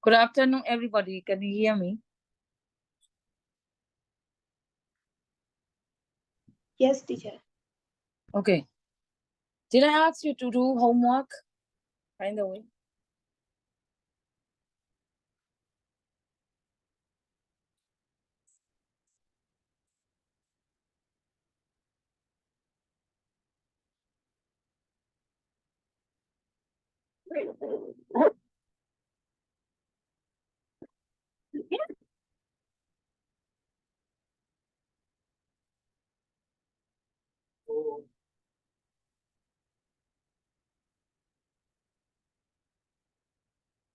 Good afternoon, everybody. Can you hear me? Yes, teacher. Okay. Did I ask you to do homework? By the way.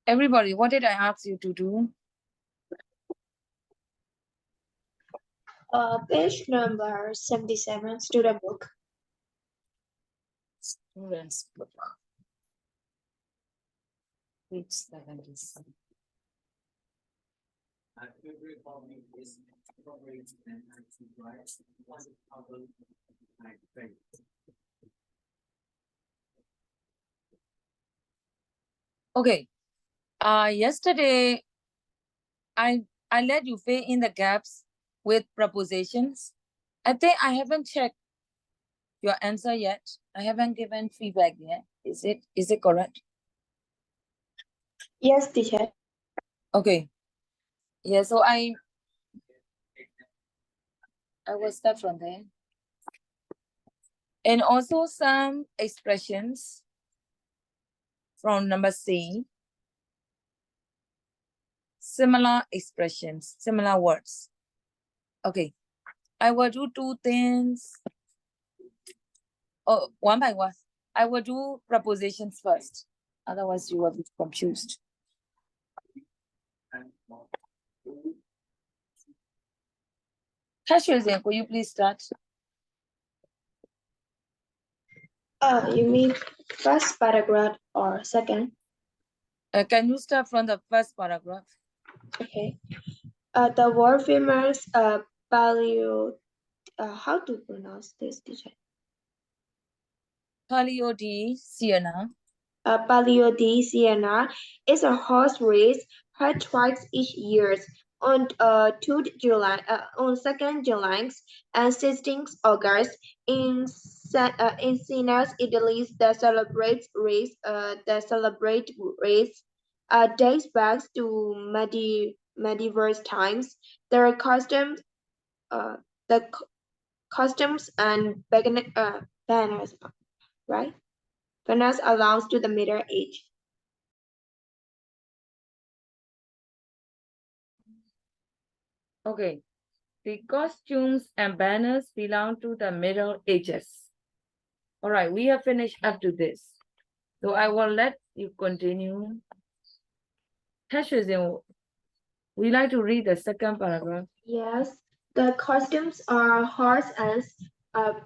Everybody, what did I ask you to do? Page number 77, student book. Students book. Page 77. Okay. Yesterday I let you fill in the gaps with prepositions. I think I haven't checked your answer yet. I haven't given feedback yet. Is it correct? Yes, teacher. Okay. Yeah, so I will start from there. And also some expressions from number C. Similar expressions, similar words. Okay. I will do two things. Oh, one by one. I will do prepositions first. Otherwise, you will be confused. Tasha, will you please start? You mean first paragraph or second? Can you start from the first paragraph? Okay. The world famous paleo. How to pronounce this, teacher? Paleodiciana. Paleodiciana is a horse race held twice each year on 2 July, on 2nd July and 16th August in Siena, Italy. The celebrate race dates back to medieval times. Their customs, the customs and banners, right? Banners allows to the Middle Age. Okay. The costumes and banners belong to the Middle Ages. All right, we have finished up to this. So I will let you continue. Tasha, would you like to read the second paragraph? Yes, the costumes are horse and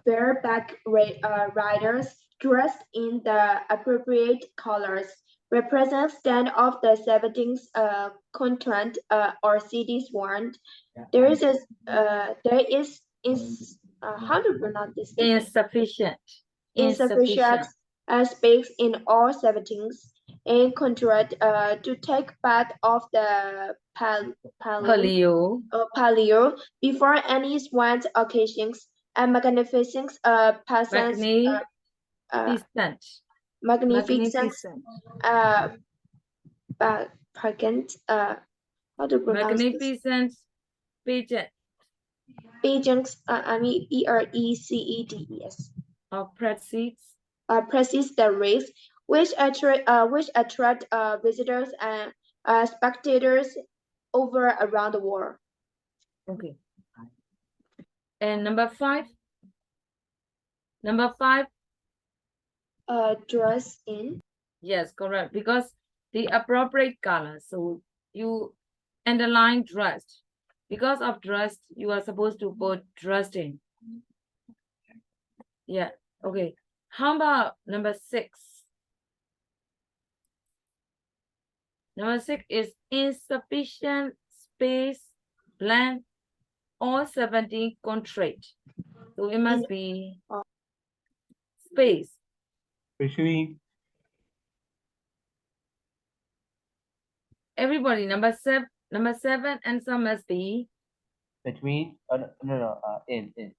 bareback riders dressed in the appropriate colors, represent stand of the 17th continent or cities warned. There is how to pronounce this? Insufficient. Insufficient space in all 17s and contract to take part of the Paleo. paleo before any swan occasions and magnificent peasants Magnificent. magnificent pageant how to pronounce Magnificent pageant. Pageants I mean PRECEDES Precedes precedes the race, which attract visitors and spectators over around the world. Okay. And number five. Number five. Dress in. Yes, correct. Because the appropriate color. So you underline dressed. Because of dressed, you are supposed to put dressed in. Yeah. Okay. How about number six? Number six is insufficient space, blank, or 17 contract. So it must be space. Especially Everybody, number seven answer must be between. In.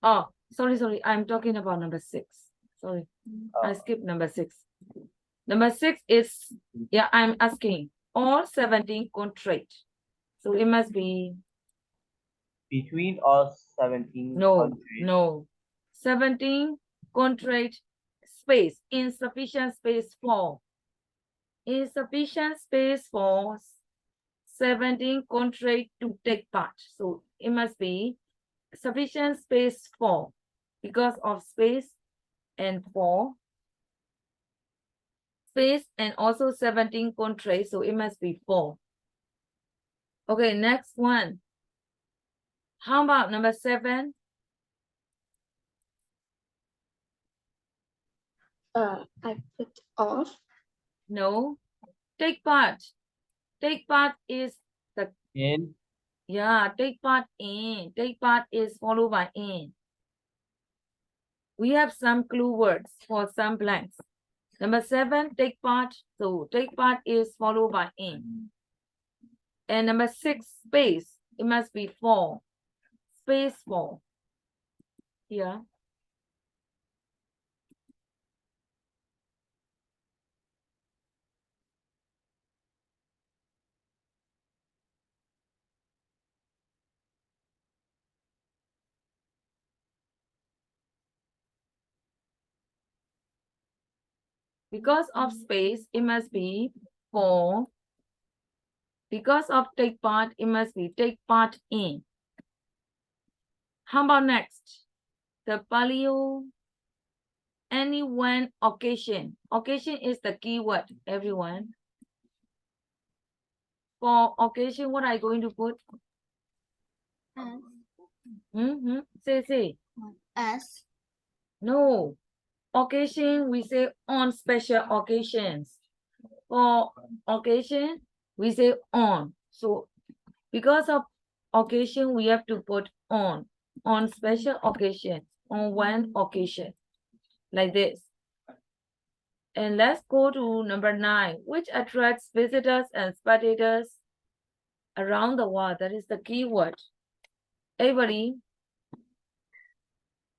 oh, sorry. I'm talking about number 6. Sorry, I Oh. skipped number 6. Number 6 is, yeah, I'm asking all 17 contract. So it must be Between all 17 no, countries. no. 17 contract space, insufficient space for. Insufficient space for 17 contract to take part. So it must be sufficient space for, because of space and for space and also 17 contract. So it must be 4. Okay, next one. How about number 7? I put off. No. Take part. Take part is the In. yeah, take part in. Take part is followed by in. We have some clue words for some blanks. Number 7, take part. So take part is followed by in. And number 6, space. It must be for. Space for. Yeah. Because of space, it must be for. Because of take part, it must be take part in. How about next? The paleo any when occasion. Occasion is the keyword, everyone. For occasion, what are you going to put? Say. S. No. Occasion, we say on special occasions. For occasion, we say on. So because of occasion, we have to put on special occasion, on one occasion, like this. And let's go to number 9, which attracts visitors and spectators around the world. That is the keyword. Everybody,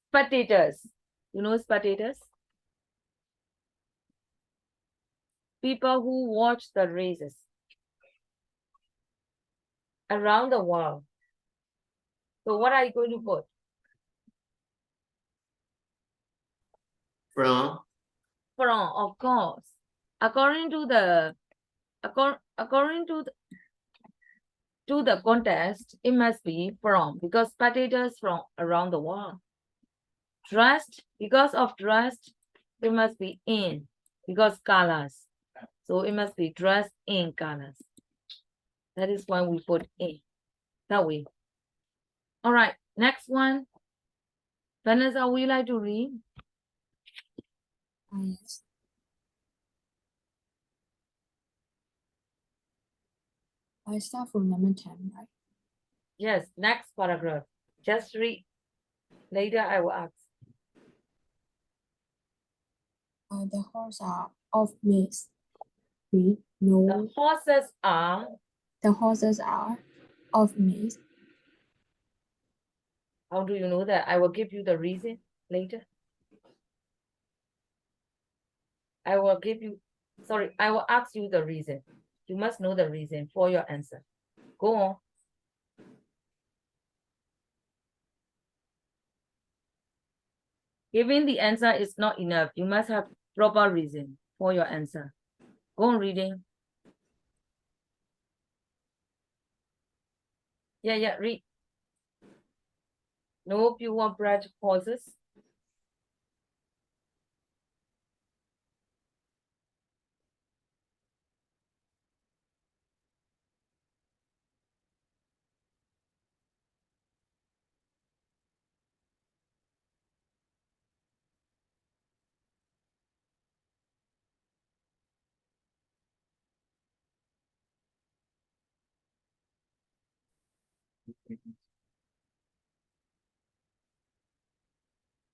spectators. You know spectators? People who watch the races around the world. So what are you going to put? From. From, of course. According to the contest, it must be from, because spectators from around the world. Dressed, because of dressed, it must be in, because colors. So it must be dressed in colors. That is why we put in that way. All right, next one. Vanessa, would you like to read? Yes. I start from number 10, right? Yes, next paragraph. Just read. Later I will ask. The horses are of maize. We know The horses are, the horses are of maize. how do you know that? I will give you the reason later. I will ask you the reason. You must know the reason for your answer. Go on. Giving the answer is not enough. You must have proper reason for your answer. Go on reading. Yeah, read. No purebred horses.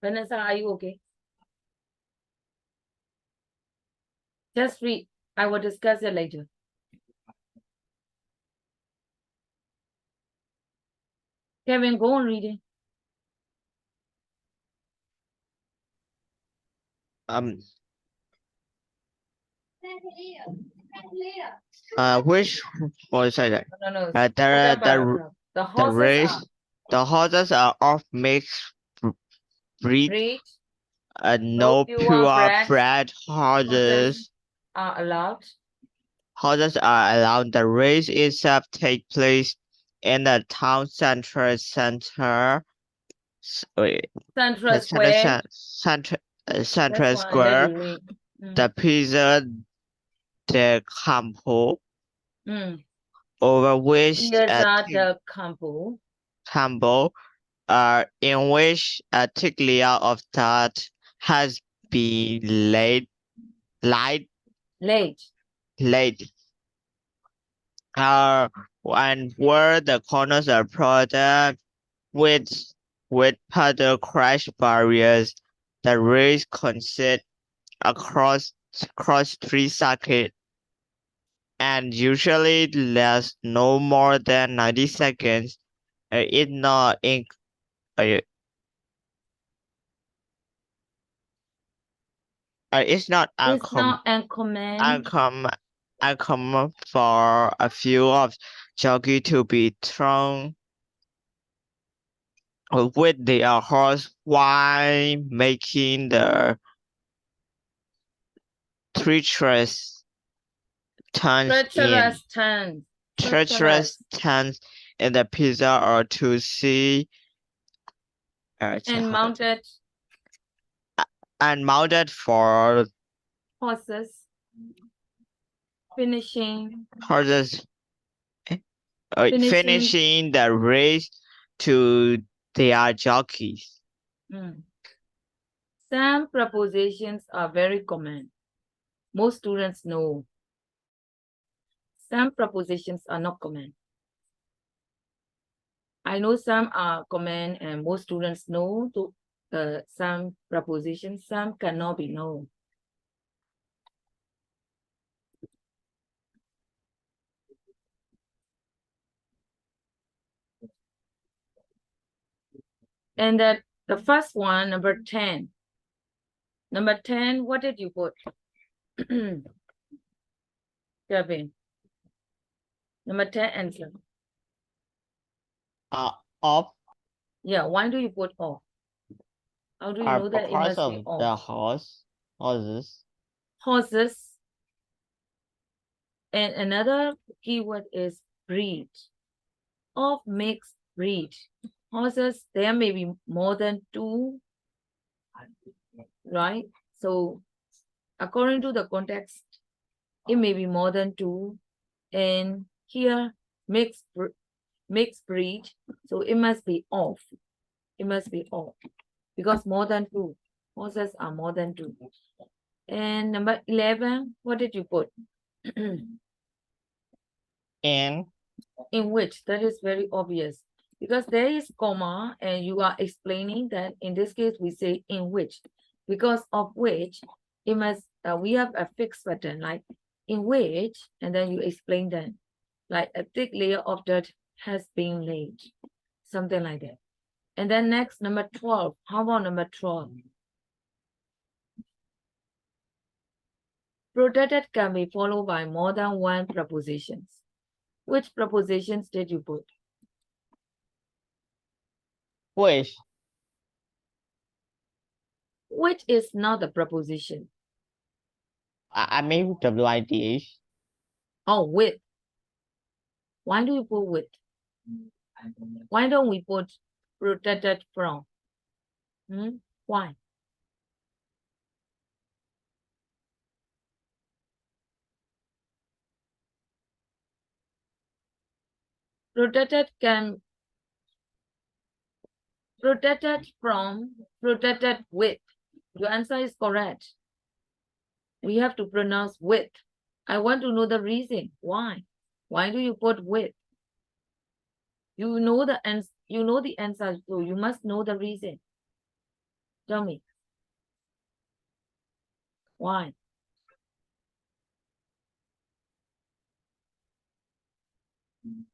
Vanessa, are you okay? Just read. I will discuss it later. Kevin, go on reading. Which was that? No. The The horses race, are the horses are of mixed breed, breed. no purebred horses. Are allowed. Horses are allowed. The race itself take place in the town central Central Square. Central That's one that Square. you read. The Piazza del Campo, over which Piazza del Campo. In which a thick layer of dirt has been laid, and where the corners are prodded with puddle crash barriers. The race consists across three circuits and usually lasts no more than 90 seconds. It's not it's not uncommon for a few of jockey to be thrown with their horse while making the treacherous turns in the pizza or to see and mounted for horses finishing the race to their jockeys. Some prepositions are very common. Most students know. Some prepositions are not common. I know some are common and most students know some prepositions, some cannot be known. And that the first one, number 10. Number 10, what did you put? Kevin. Number 10 answer. Off. Yeah, why do you put off? How do you know that it must be off? The horses. And another keyword is breed. Of mixed breed. Horses, there may be more than 2, right? So according to the context, it may be more than 2. And here, mixed breed, so it must be off. It must be off because more than 2. Horses are more than 2. And number 11, what did you put? In which, that is very obvious because there is comma and you are explaining that in this case we say in which, because of which it must we have a fixed pattern like in which, and then you explain that like a thick layer of dirt has been laid, something like that. And then next, number 12. How about number 12? Protected can be followed by more than one prepositions. Which prepositions did you put? which is not a preposition. I mean WITH. Oh, with. Why do you put with? Why don't we put protected from? Why? Protected from, protected with. Your answer is correct. We have to pronounce with. I want to know the reason. Why? Why do you put with? You know the answer, so you must know the reason. Tell me. Why?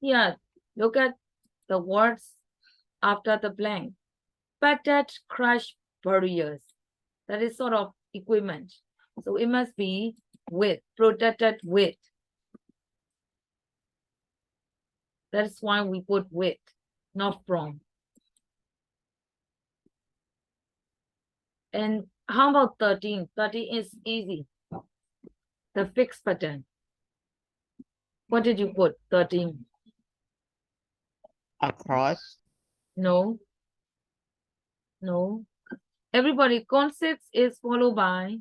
Yeah, look at the words after the blank. Padded crash barriers. That is sort of equipment. So it must be with, protected with. That's why we put with, not from. And how about 13? 13 is easy. The fixed pattern. What did you put? 13. Across. No. No. Everybody, concepts is followed by,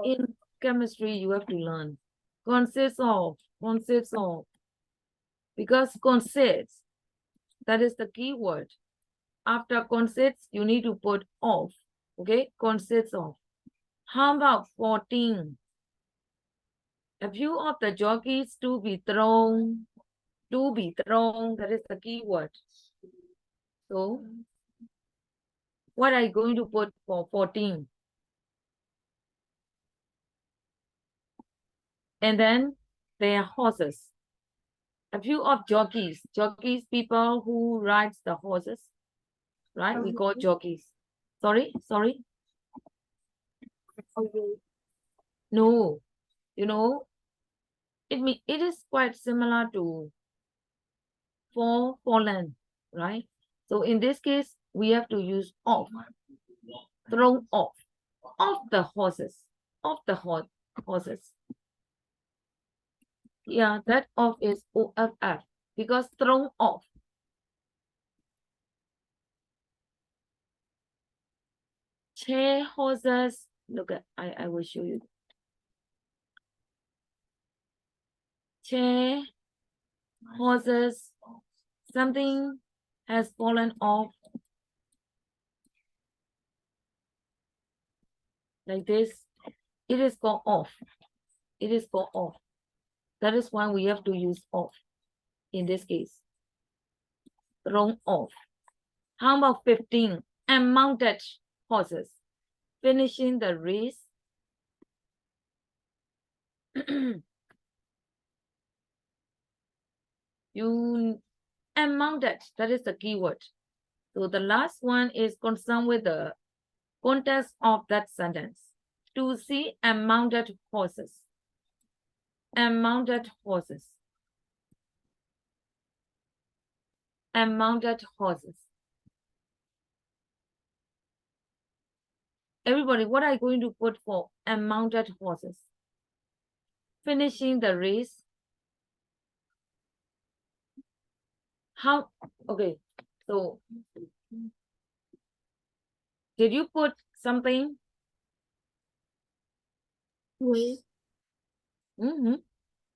in chemistry, you have to learn. Consists of. Because consists, that is the key word. After consists, you need to put of. Okay, consists of. How about 14? A few of the jockeys to be thrown. To be thrown, that is the key word. So, what are you going to put for 14? And then there are horses. A few of jockeys. Jockeys, people who rides the horses, right? We call jockeys. Sorry. No, you know, it is quite similar to fallen, right? So in this case, we have to use off, thrown off the horses, horses. Yeah, that off is OFF because thrown off. Chair horses. Look at, I will show you. Chair horses. Something has fallen off. Like this. It is called off. It is called off. That is why we have to use off in this case. Thrown off. How about 15? Unmounted horses. Finishing the race. You unmounted, that is the keyword. So the last one is concerned with the context of that sentence. To see unmounted horses. Unmounted horses. Unmounted horses. Everybody, what are you going to put for unmounted horses? Finishing the race. How, okay, so did you put something? With.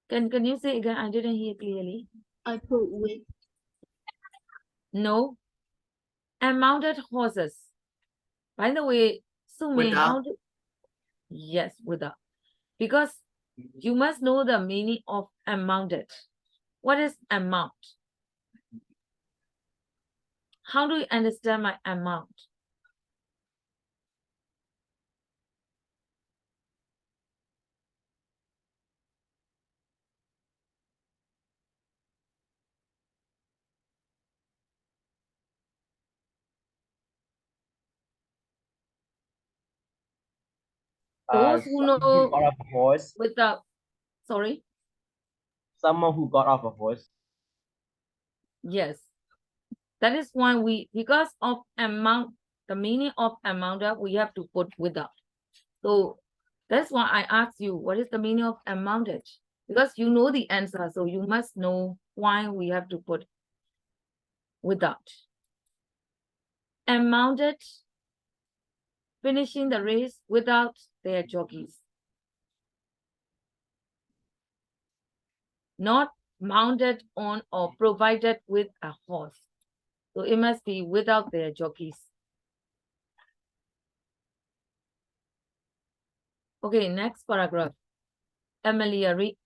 Can you say again? I didn't hear clearly. I put with. No. Unmounted horses. By the way, Sumei, how do... Yes, without. Because you must know the meaning of unmounted. What is amount? How do you understand my amount? Those who Someone who know got off a horse. without, sorry, Someone who got off a horse. yes. That is why we, because of amount, the meaning of amount, we have to put without. So that's why I asked you, what is the meaning of amounted? Because you know the answer, so you must know why we have to put without. Unmounted, finishing the race without their jockeys. Not mounted on or provided with a horse. So it must be without their jockeys. Okay, next paragraph. Amelia, read.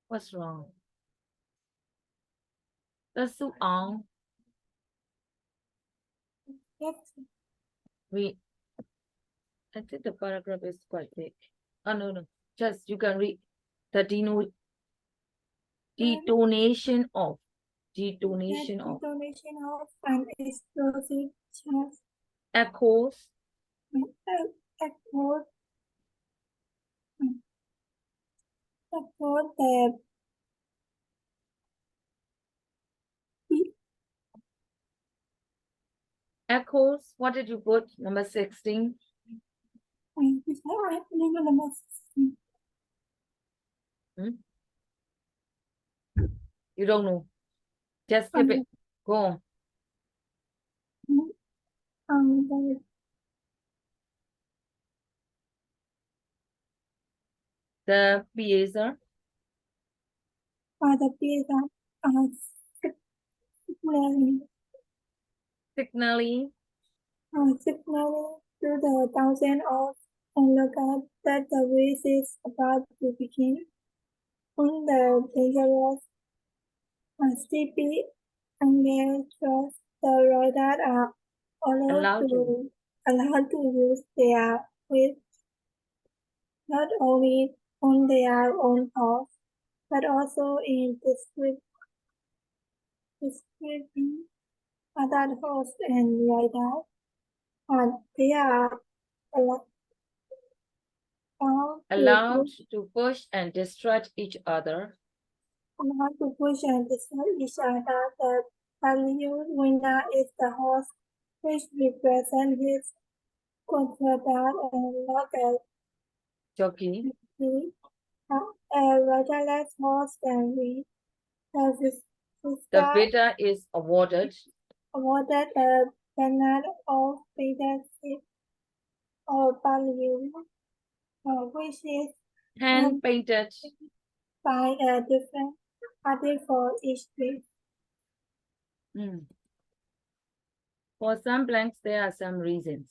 What's wrong? Let's do on. Yes. Read. I think the paragraph is quite big. Oh no. Just you can read the detonation of. Detonation of. Detonation of an explosive charge Echoes. echoed the Echoes. What did you put? Number 16. You don't know. Just skip it. Go on. the The piezo. the piezo signaling Signaling signaling to the thousands of onlookers that the race is about to begin. On the dangerous steeply engaged trust, the riders are allowed to. allowed to use their wits not only on their own horse, but also in describing other horses and riders, and they are allowed Allowed to push and distract each other. to push and destroy each other. The value winner is the horse, which represents his confidence and not a Jockey. a riderless horse can win. The bidder is awarded Awarded a banner of leadership or value, which is hand painted. by a different party for each race. For some blanks, there are some reasons.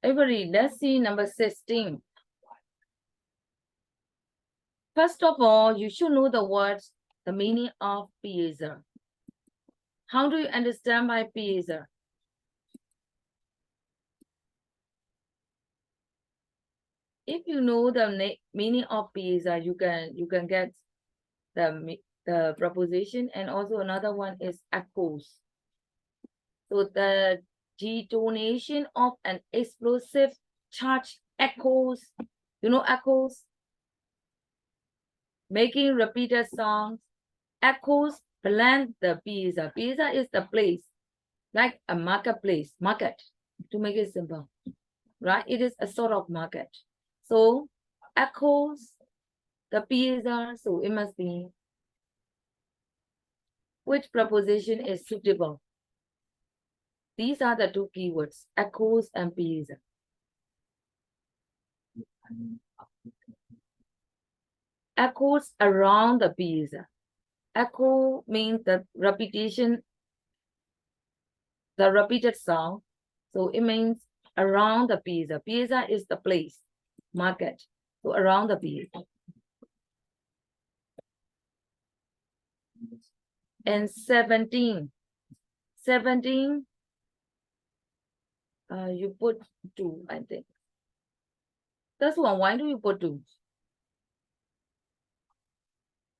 Everybody, let's see number 16. First of all, you should know the words, the meaning of piezo. How do you understand by piezo? If you know the meaning of piezo, you can get the preposition, and also another one is echoes. So the detonation of an explosive charge echoes. You know echoes? Making repeated songs. Echoes blend the pizza. Pizza is the place, like a marketplace, market, to make it simple, right? It is a sort of market. So echoes the pizza, so it must be which preposition is suitable. These are the two keywords, echoes and pizza. Echoes around the pizza. Echo means the repetition, the repeated sound. So it means around the pizza. Pizza is the place, market. So around the pizza. And 17. 17, you put 2, I think. That's one. Why do you put 2?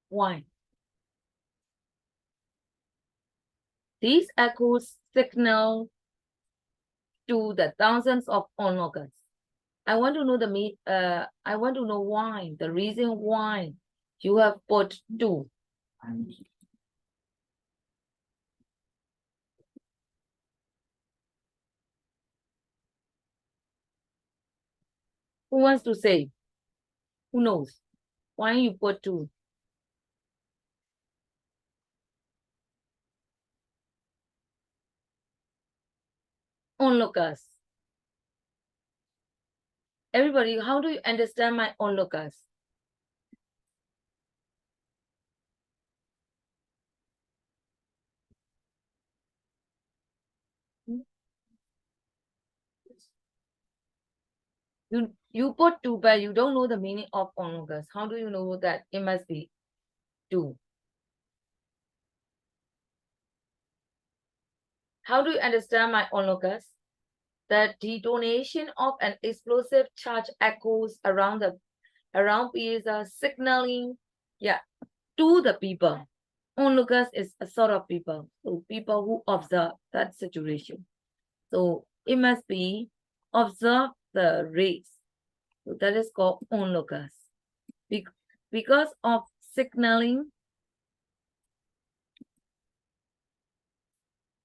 Why? These echoes signal to the thousands of onlookers. I want to know I want to know why, the reason why you have put 2. Who wants to say? Who knows? Why you put 2? Onlookers. Everybody, how do you understand my onlookers? You put 2, but you don't know the meaning of onlookers. How do you know that it must be 2. How do you understand my onlookers? The detonation of an explosive charge echoes around pieces, signaling, to the people. Onlookers is a sort of people, so people who observe that situation. So it must be observe the rays. So that is called onlookers. Because of signaling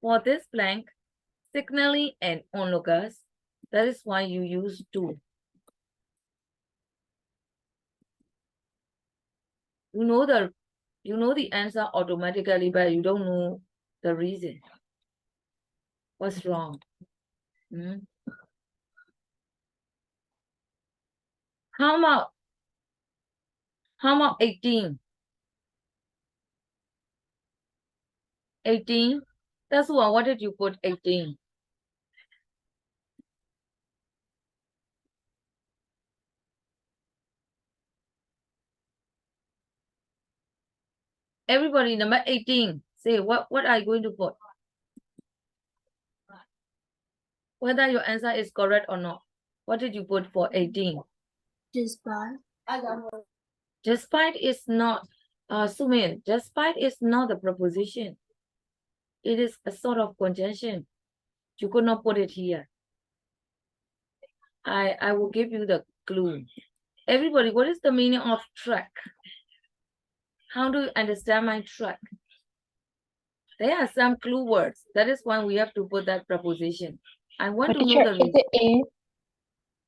for this blank, signaling and onlookers, that is why you use 2. You know the answer automatically, but you don't know the reason. What's wrong? How about 18? 18? That's one. What did you put 18? Everybody, number 18. Say what are you going to put? Whether your answer is correct or not. What did you put for 18? Despite. Despite is not, Sumin, despite is not a preposition. It is a sort of conjunction. You could not put it here. I will give you the clue. Everybody, what is the meaning of track? How do you understand my track? There are some clue words. That is why we have to put that preposition. I want to know the reason. Is it in?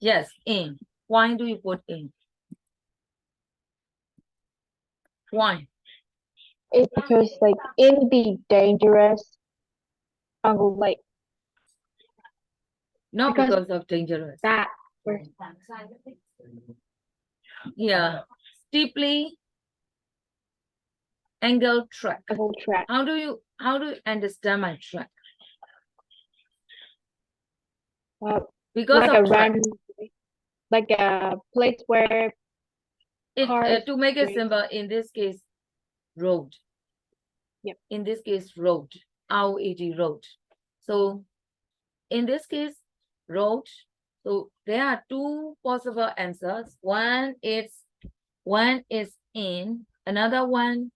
Yes, in. Why do you put in? Why? It's because like in be dangerous. Like Not because of dangerous. that. Yeah. Steeply angled track. Track. How do you understand my track? Because like of a track. random, like a place where cars to make it race. simple, in this case, road. Yep. In this case, road. R-O-A-D, road. So in this case, road. So there are 2 possible answers. One is in, another one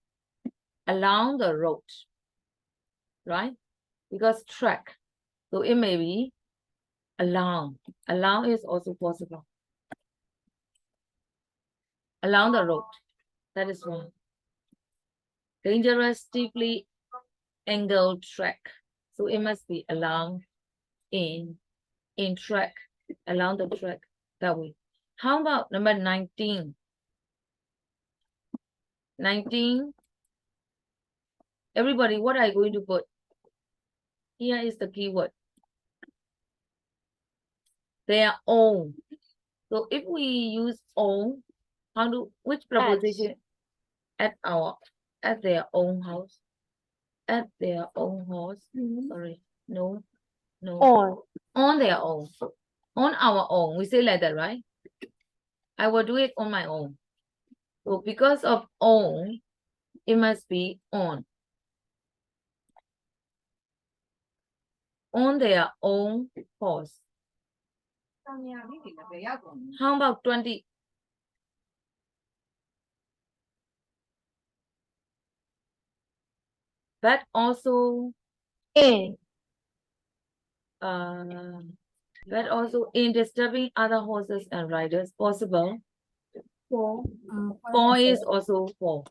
along the road, right? Because track. So it may be along. Along is also possible. Along the road. That is one. Dangerous, steeply angled track. So it must be along, in track, along the track, that way. How about number 19? 19. Everybody, what are you going to put? Here is the keyword. Their own. So if we use own, which preposition? At their own house. At their own house. Sorry, no. On their own. On our own. We say like that, right? I will do it on my own. So because of own, it must be on. On their own horse. How about 20? That also In. That also in disturbing other horses and riders possible. 4 is also 4.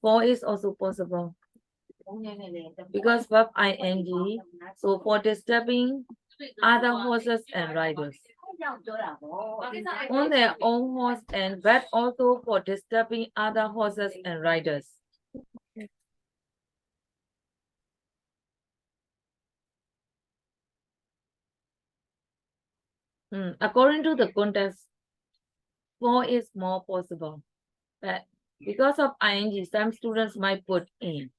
4 is also possible. Because verb ing, so for disturbing other horses and riders. On their own horse, and but also for disturbing other horses and riders. According to the context, 4 is more possible. But because of ing, some students might put in.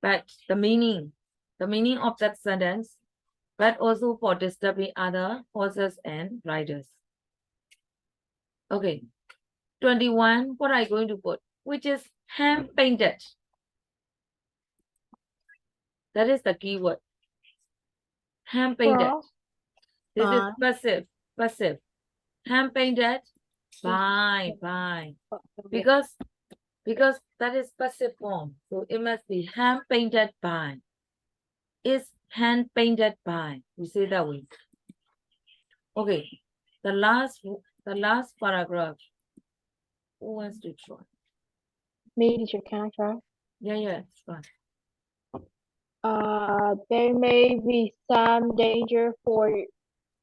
But the meaning of that sentence, but also for disturbing other horses and riders. Okay, 21, what are you going to put? Which is hand painted. That is the keyword. Hand painted. This is passive. Hand painted by. Because that is passive form. So it must be hand painted by. Is hand painted by. We say that way. Okay. The last paragraph. Who wants to try? Me, teacher, can I try? Yeah, it's fine. There may be some danger for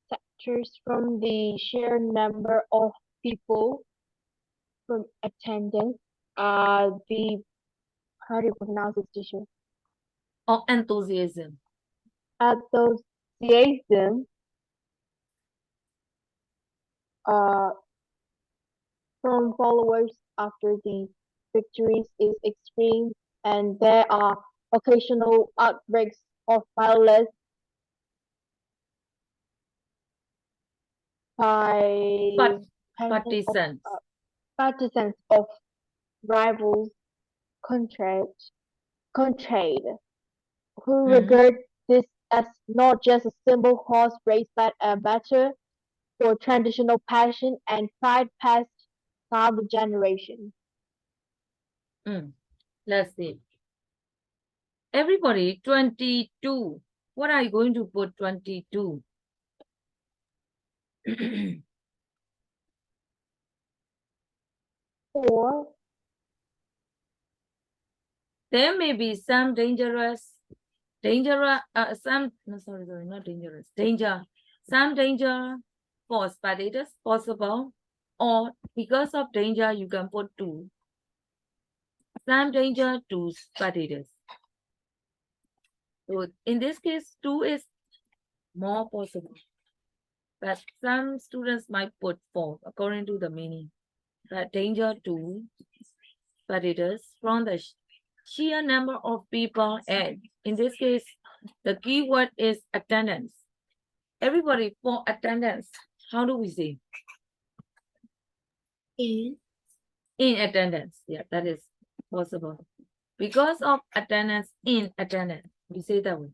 sectors from the sheer number of people from attendance. How do you pronounce this, teacher? Or enthusiasm. Enthusiasm from followers after the victories is extreme, and there are occasional outbreaks of violence by Partisans. partisans of rivals country who regard this as not just a simple horse race but a battle for traditional passion and pride passed down the generation. Let's see. Everybody, 22. What are you going to put 22? Or There may be some danger, some danger for spectators possible, or because of danger, you can put 2. Some danger to spectators. So in this case, 2 is more possible. But some students might put 4 according to the meaning. That danger to spectators from the sheer number of people, and in this case, the keyword is attendance. Everybody, for attendance, how do we say? In attendance. Yeah, that is possible. Because of attendance, in attendance. We say that way.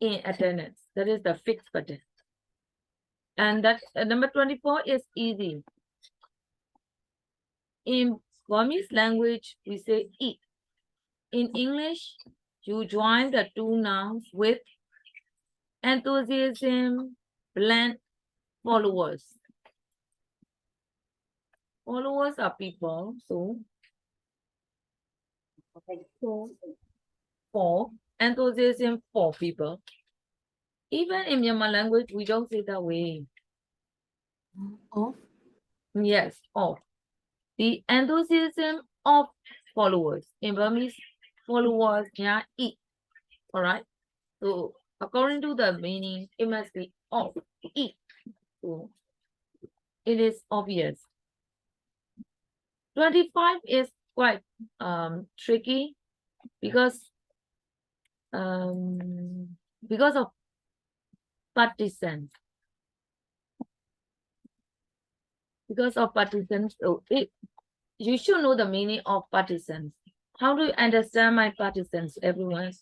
In attendance. That is the fixed pattern. And that number 24 is easy. In Burmese language, we say eat. In English, you join the 2 nouns with enthusiasm, blend, followers. Followers are people, so for enthusiasm for people. Even in Myanmar language, we don't say that way. Of? Yes, of. The enthusiasm of followers. In Burmese, followers can eat. All right. So according to the meaning, it must be of, eat. So it is obvious. 25 is quite tricky because of partisans. Because of partisans, so you should know the meaning of partisans. How do you understand my partisans, everyone?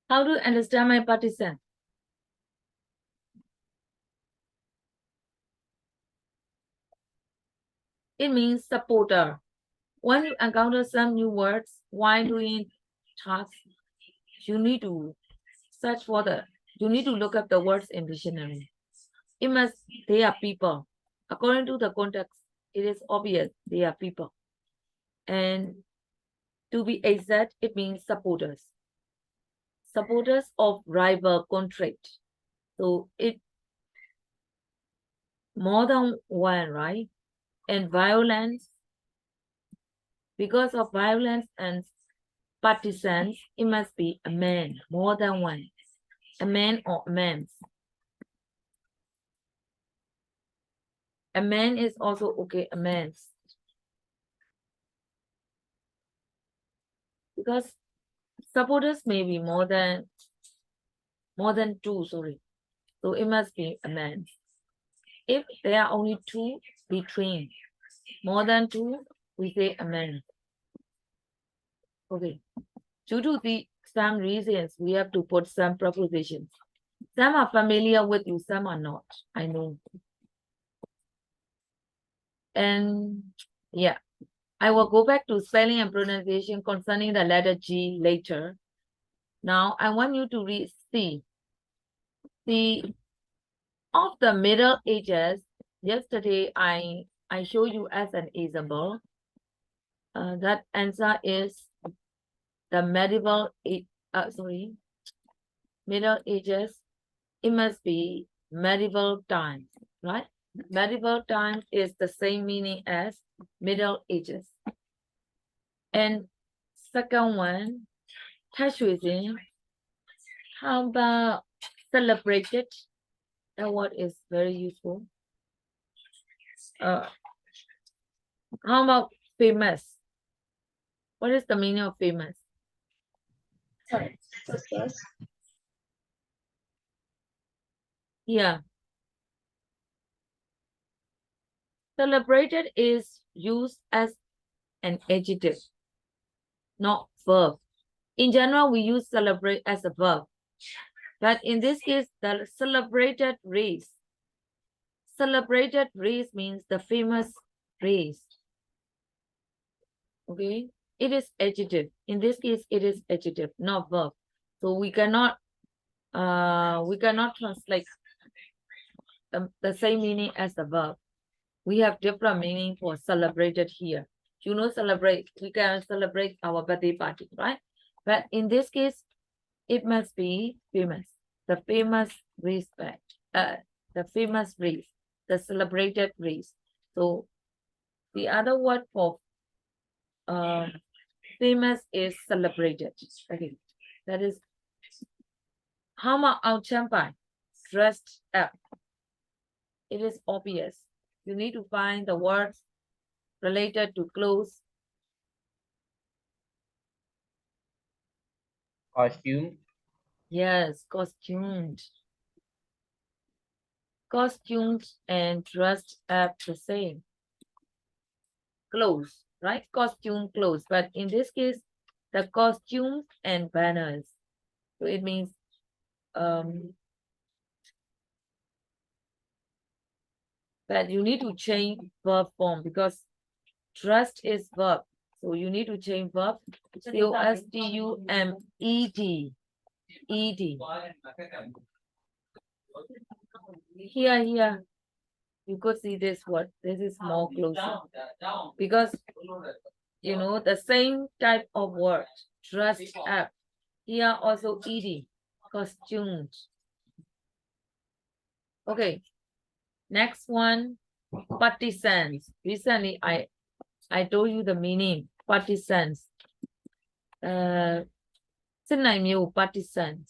How do you understand my partisan? It means supporter. When you encounter some new words while doing tasks, you need to search for you need to look up the words in dictionary. They are people. According to the context, it is obvious they are people. And to be exact, it means supporters. Supporters of rival contract. So it more than one, right? And violence. Because of violence and partisans, it must be a man, more than one. A man or mans. A man is also okay, a man's. Because Supporters may be more than two, sorry. So it must be a man. If there are only two, we train. More than two, we say a man. Okay. Due to some reasons, we have to put some prepositions. Some are familiar with you, some are not. I know. And yeah, I will go back to spelling and pronunciation concerning the letter G later. Now I want you to read C. C of the Middle Ages. Yesterday I showed you as an example. That answer is the Middle Ages. It must be medieval times, right? Medieval times is the same meaning as Middle Ages. And second one, Tashuism. How about celebrated? That word is very useful. How about famous? What is the meaning of famous? Success. Yeah. Celebrated is used as an adjective, not verb. In general, we use celebrate as a verb. But in this case, the celebrated race. Celebrated race means the famous race. Okay, it is adjective. In this case, it is adjective, not verb. So we cannot translate the same meaning as the verb. We have different meaning for celebrated here. You know, celebrate, we can celebrate our birthday party, right? But in this case, it must be famous. The famous respect, the famous race, the celebrated race. So the other word for famous is celebrated. Okay, that is Hama Ao Champai, dressed up. It is obvious. You need to find the words related to clothes. Costume. Yes, costumed. Costumes and dressed up the same. Clothes, right? Costume, clothes. But in this case, the costumes and banners. So it means that you need to change verb form because dressed is verb. So you need to change verb. Costumed. Ed. Here. You could see this word. This is more closer. Because, you know, the same type of word, dressed up. Here also ed, costumed. Okay. Next one, partisans. Recently, I told you the meaning, partisans. စစ်နိုင်မျိုး partisans.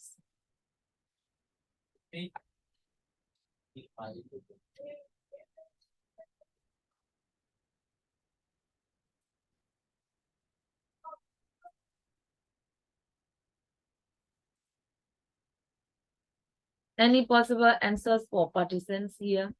Any possible answers for partisans here?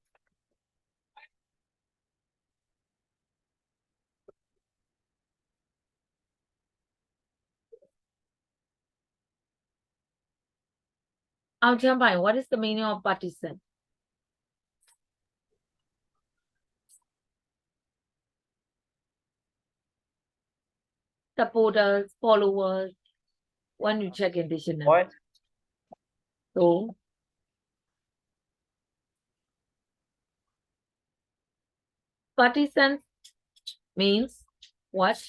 Al-Jambai, what is the meaning of partisan? Supporters, followers. When you check in dictionary. What? So, partisan means what?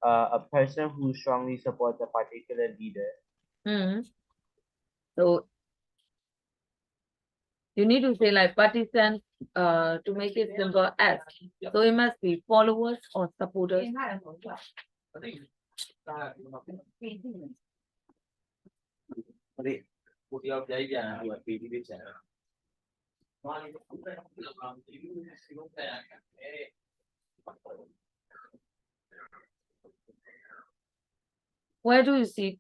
A person who strongly supports a particular leader. So you need to say like partisan to make it simple as. So it must be followers or supporters. Where do you see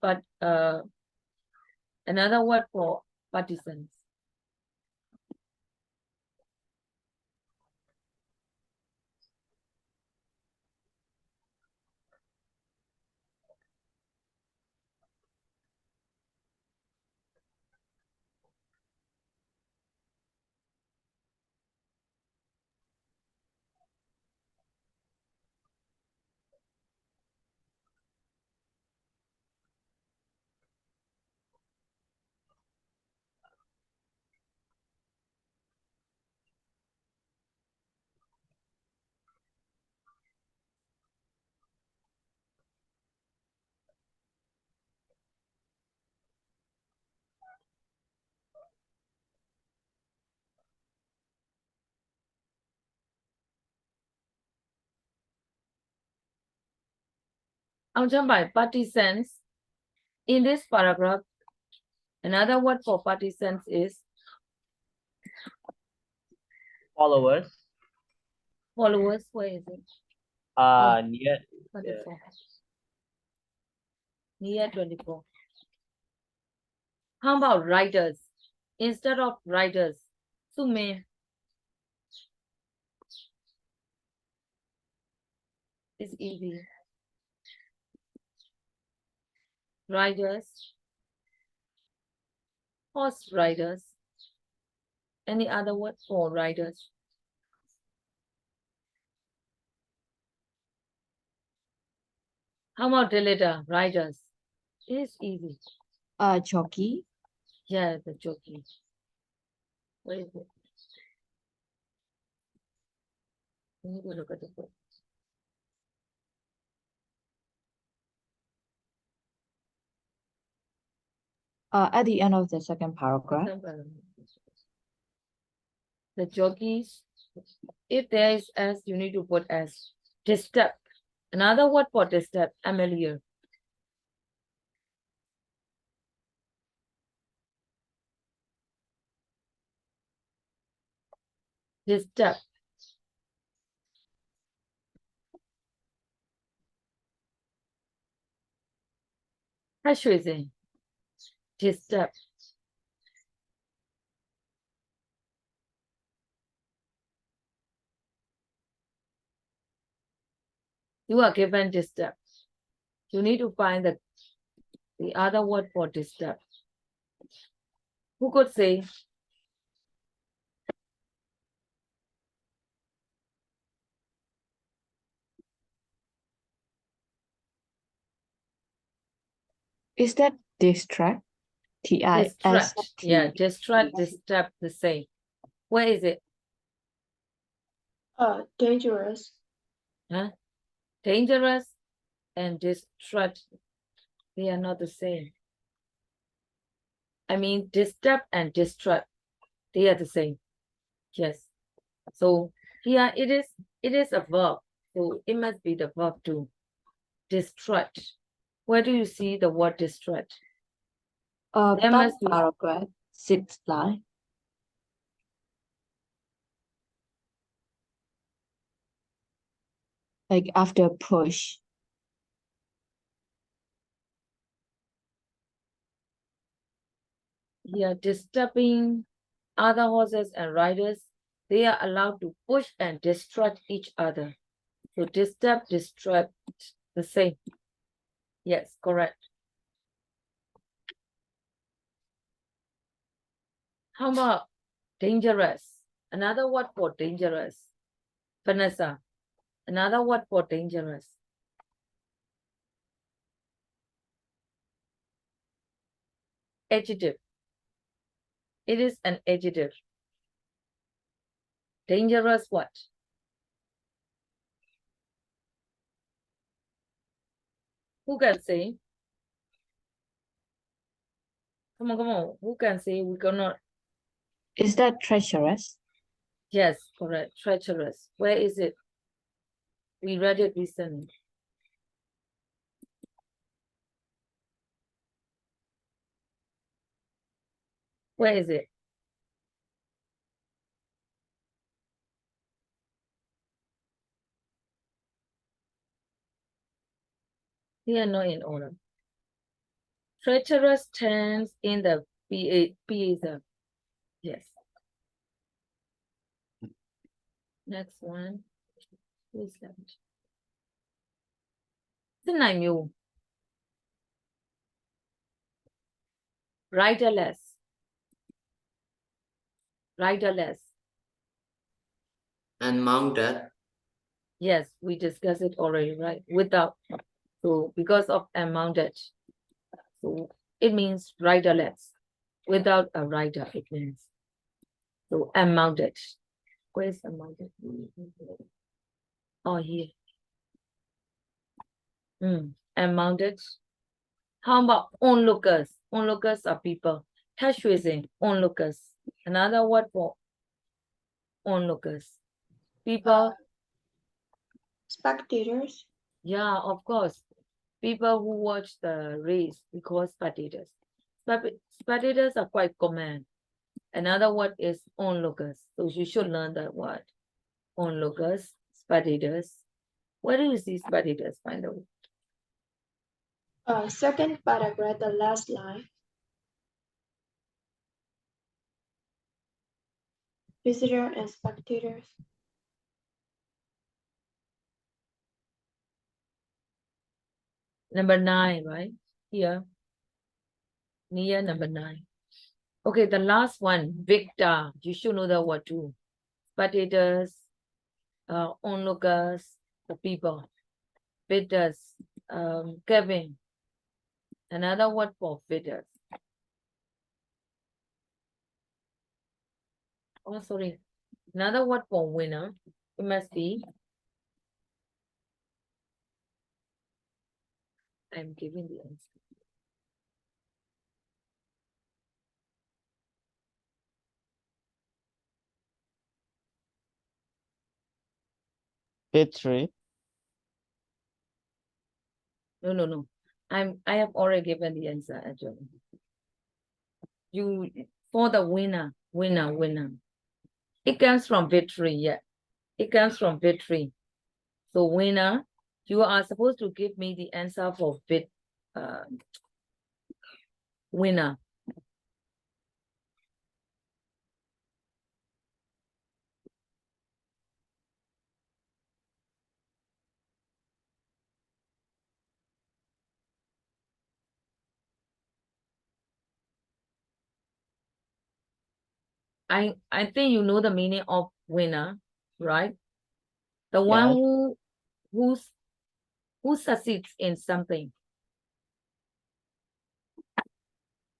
another word for partisans? By partisans, in this paragraph, another word for partisans is Followers. followers. Where is it? Near. 24. Near 24. How about riders? Instead of riders, sume is easy. Riders, horse riders. Any other word for riders? How about Delita? Riders. It is easy. Jockey. Yeah, the jockey. Where is it? Let me go look at the book. At the end of the second paragraph. The jockeys, if there is S, you need to put S. Disturb. Another word for disturb, Amelia. Disturb. Pressure. Disturb. You are given disturb. You need to find the other word for disturb. Who could say? Is that distract? Distract. T-I-S-T. Yeah, distract, disturb, the same. Where is it? Dangerous. Huh? Dangerous and distract, they are not the same. I mean, disturb and distract, they are the same. Yes. So here it is a verb. So it must be the verb to distract. Where do you see the word distract? There Top must be paragraph, sixth line. Like after push. here disturbing other horses and riders. They are allowed to push and distract each other. So disturb, distract, the same. Yes, correct. How about dangerous? Another word for dangerous. Vanessa, another word for dangerous. Adjective. It is an adjective. Dangerous what? Who can say? Come on. Who can say we cannot? Is that treacherous? Yes, correct. Treacherous. Where is it? We read it recently. Where is it? Here, no in order. Treacherous tense in the PA. Yes. Next one. Please let me. This is new. Riderless. Riderless. Unmounted. Yes, we discussed it already, right? Without. So because of unmounted. So it means riderless. Without a rider, it means. So unmounted. Where's unmounted? Oh, here. Unmounted. How about onlookers? Onlookers are people. Touch using onlookers. Another word for onlookers. People. Spectators. Yeah, of course. People who watch the race, we call spectators. Spectators are quite common. Another word is onlookers. So you should learn that word. Onlookers, spectators. Where do you see spectators, by the way? Second paragraph, the last line. Visitor and spectators. Number 9, right? Here. Near number 9. Okay, the last one, Victor. You should know that word too. Spectators, onlookers, the people. Victors, Kevin. Another word for victors. Oh, sorry. Another word for winner. It must be. I'm giving the answer. Victory. No. I have already given the answer, actually. You for the winner. It comes from victory, yeah. It comes from victory. So winner, you are supposed to give me the answer for winner. I think you know the meaning of winner, right? The one Yes. who succeeds in something.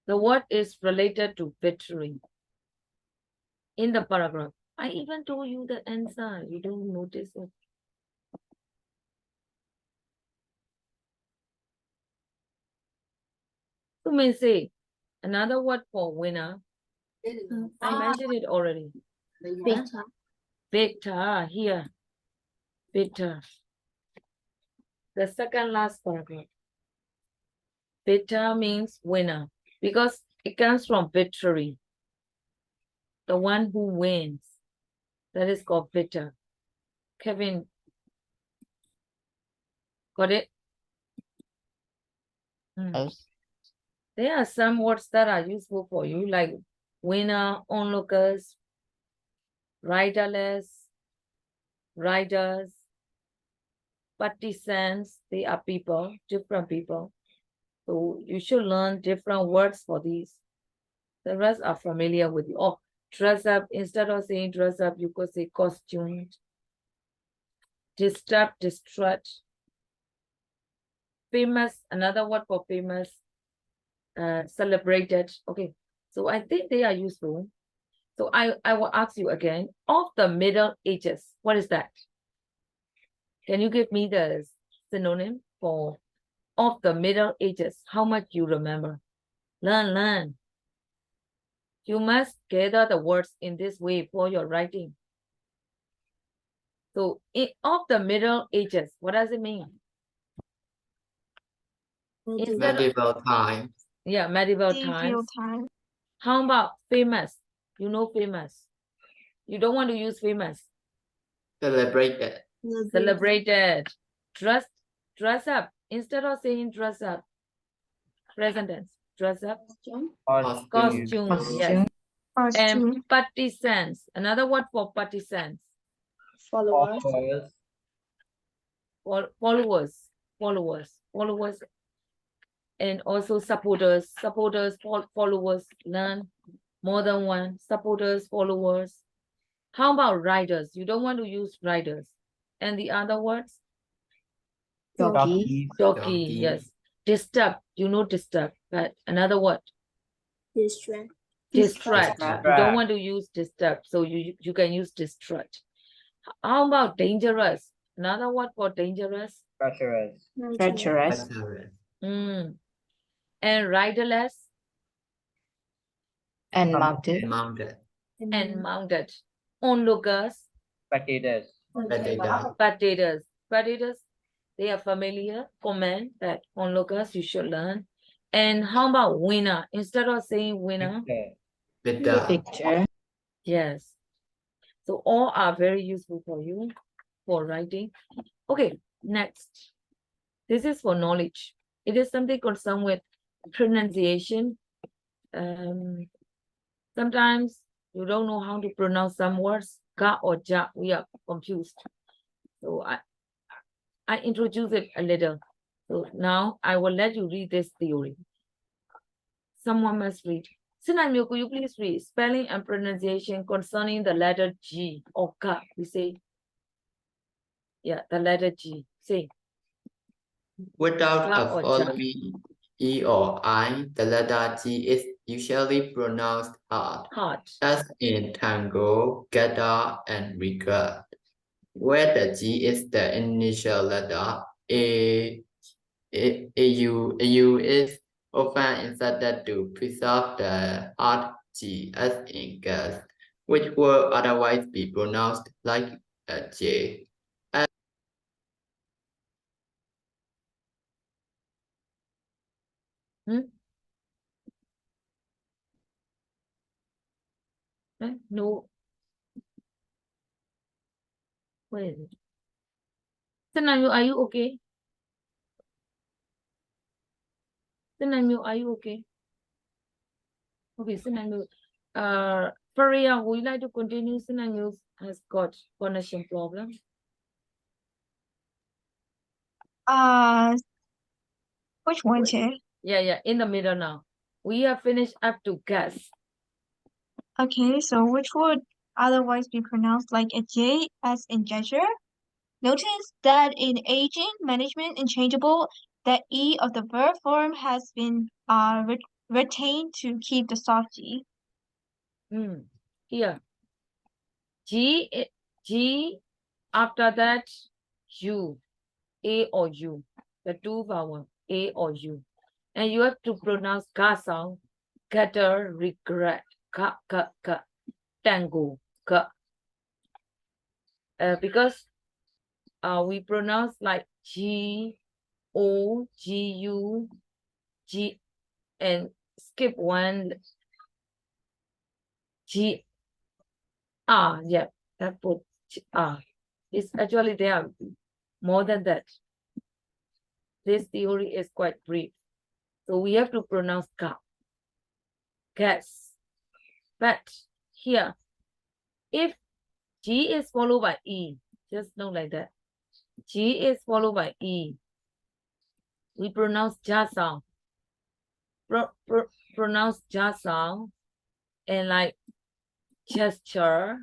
The word is related to victory. In the paragraph, I even told you the answer. You don't notice it. You may say another word for winner. I mentioned it already. Victor. Victor, here. Victor. The second last paragraph. Victor means winner because it comes from victory. The one who wins. That is called victor. Kevin, got it? Yes. There are some words that are useful for you, like winner, onlookers, riderless, riders, partisans. They are people, different people. So you should learn different words for these. The rest are familiar with you. Oh, dress up. Instead of saying dress up, you could say costume. Disturb, distraught. Famous, another word for famous. Celebrated. Okay, so I think they are useful. So I will ask you again, of the Middle Ages, what is that? Can you give me the synonym for of the Middle Ages? How much you remember? Learn. You must gather the words in this way for your writing. So of the Middle Ages, what does it mean? Medieval times. Yeah, medieval times. How about famous? You know famous. You don't want to use famous. Celebrated. Celebrated. Dress up Instead of saying dress up, present tense, dress up, Costume. yes. And Costume. partisans, another word for partisans, Followers. Followers. followers, and also supporters, followers, learn more than one, supporters, followers. How about riders? You don't want to use riders. And the other words? Jockey. Jockey, yes. Disturb, you know disturb, but another word? Distract. Distract. You don't Distract. want to use disturb, so you can use distract. How about dangerous? Another word for dangerous? Treacherous. Treacherous. Mm. And riderless And mounted. and mounted. Onlookers, Spectators. spectators, they are familiar. Comment that onlookers you should learn. And how about winner? Instead of saying winner, Picture. yes. So all are very useful for you for writing. Okay, next. This is for knowledge. It is something concerned with pronunciation. Sometimes you don't know how to pronounce some words, ka or ja, we are confused. So I introduce it a little. So now I will let you read this theory. Someone must read. Sinanmyo, could you please read spelling and pronunciation concerning the letter G or ka? We say, yeah, the letter G. Say. Without Ka a or ja. following E or I, the letter G is usually pronounced hard, Hard. as in tango, gather, and regret. Where the G is the initial letter, AU is often inserted to preserve the hard G, as in gas, which would otherwise be pronounced like a J. No. Where is it? Sinanmyo, are you okay? Sinanmyo, are you okay? Okay, Sinanmyo. Faria, would you like to continue? Sinanmyo has got connection problem. Which one, Chair? Yeah, in the middle now. We have finished up to gas. Okay, so which would otherwise be pronounced like a J as in gesture? Notice that in aging, management, and changeable, the E of the verb form has been retained to keep the soft G. Here. G, after that, U, A or U, the two vowel, A or U. And you have to pronounce ka sound, gutter, regret, ka, tango, ka. Because we pronounce like G, O, G, U, G, and skip one G, R, yeah, that put R. It's actually there are more than that. This theory is quite brief. So we have to pronounce ka, gas. But here, if G is followed by E, just note like that. G is followed by E. We pronounce ja sound. Pronounce ja sound and like gesture,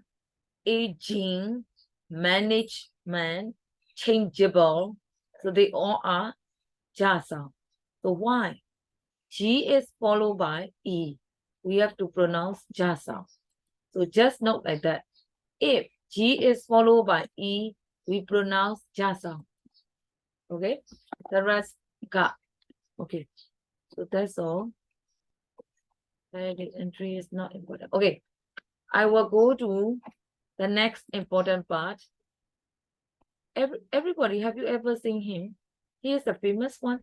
aging, management, changeable. So they all are ja sound. So why? G is followed by E. We have to pronounce ja sound. So just note like that. If G is followed by E, we pronounce ja sound. Okay? The rest ka. Okay. So that's all. The entry is not important. Okay. I will go to the next important part. Everybody, have you ever seen him? He is the famous one.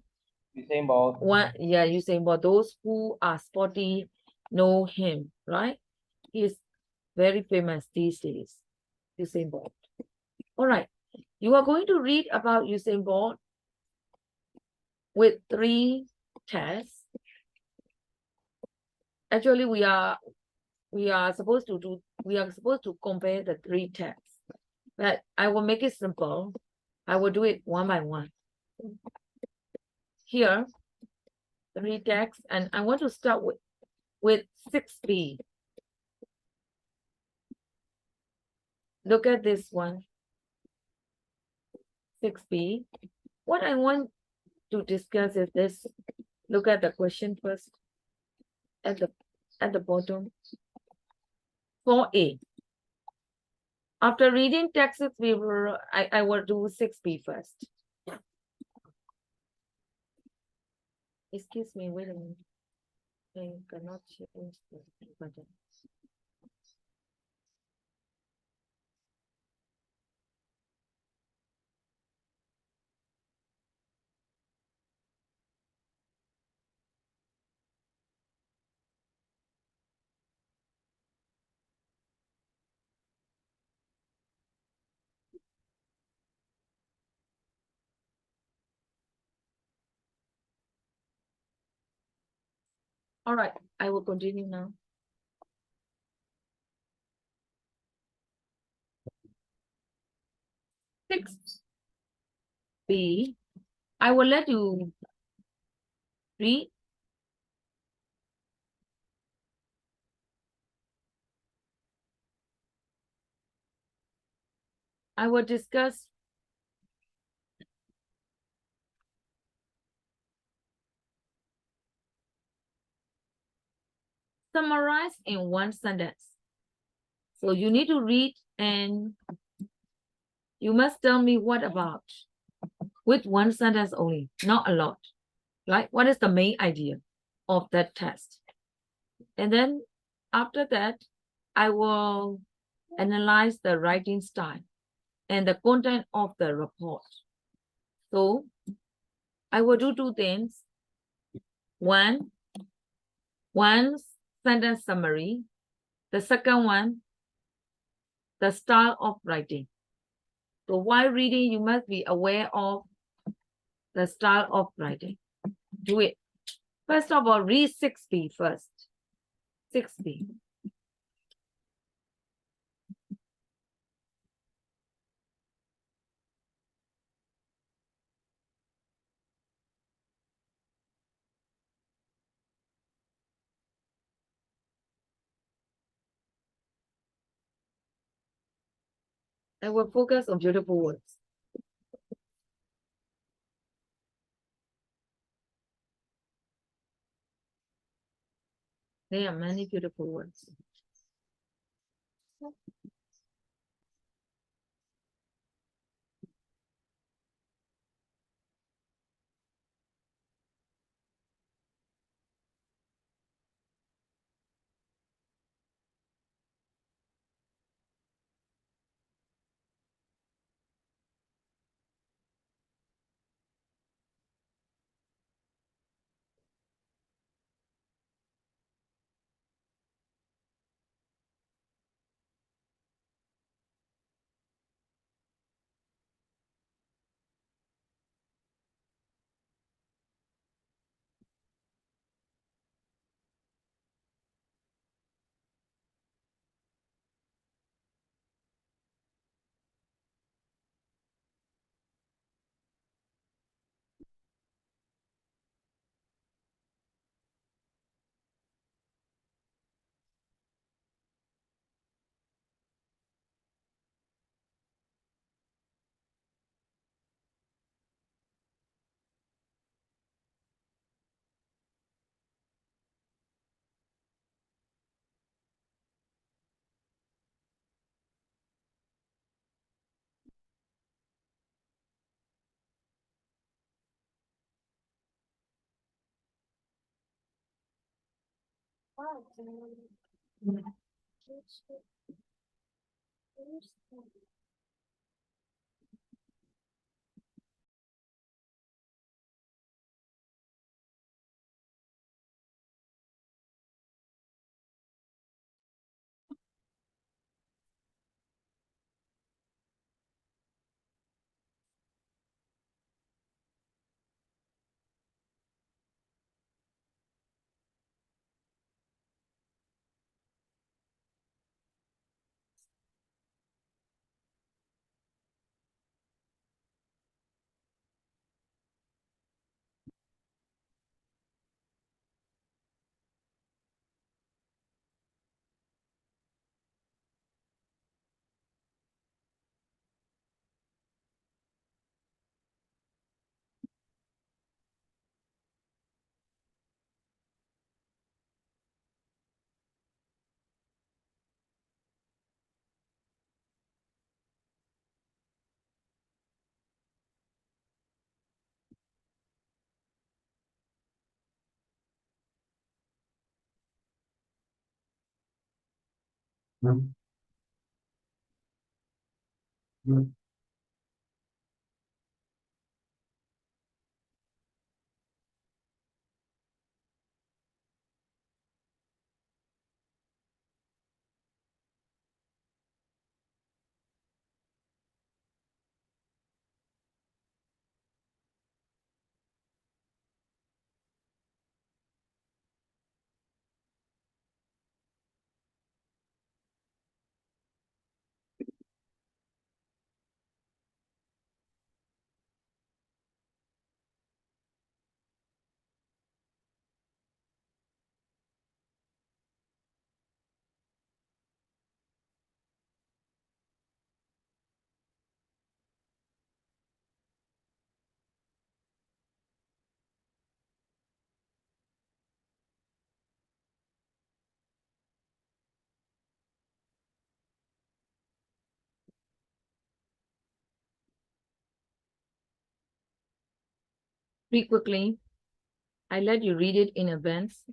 Usain Bolt. Usain Bolt. Those who are sporty know him, right? He is very famous these days. Usain Bolt. All right. You are going to read about Usain Bolt with 3 tests. Actually, we are supposed to compare the 3 tests, but I will make it simple. I will do it one by one. Here, 3 texts, and I want to start with 6B. Look at this one, 6B. What I want to discuss is this. Look at the question first, at the bottom. 4A. After reading texts, I will do 6B first. Excuse me, wait a minute. I cannot change the button. All right, I will continue now. 6B, I will let you read. I will discuss summarize in one sentence. So you need to read and you must tell me what about with one sentence only, not a lot, right? What is the main idea of that test? And then after that, I will analyze the writing style and the content of the report. So I will do 2 things. One sentence summary. The second one, the style of writing. So while reading, you must be aware of the style of writing. Do it. First of all, read 6B first. 6B. I will focus on beautiful words. There are many beautiful words. Read quickly. I let you read it in advance.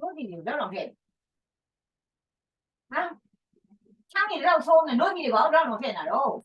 Nói gì điều đó là phiền hả? Sáng gì đâu xôn này nói gì bảo đó là phiền à đâu.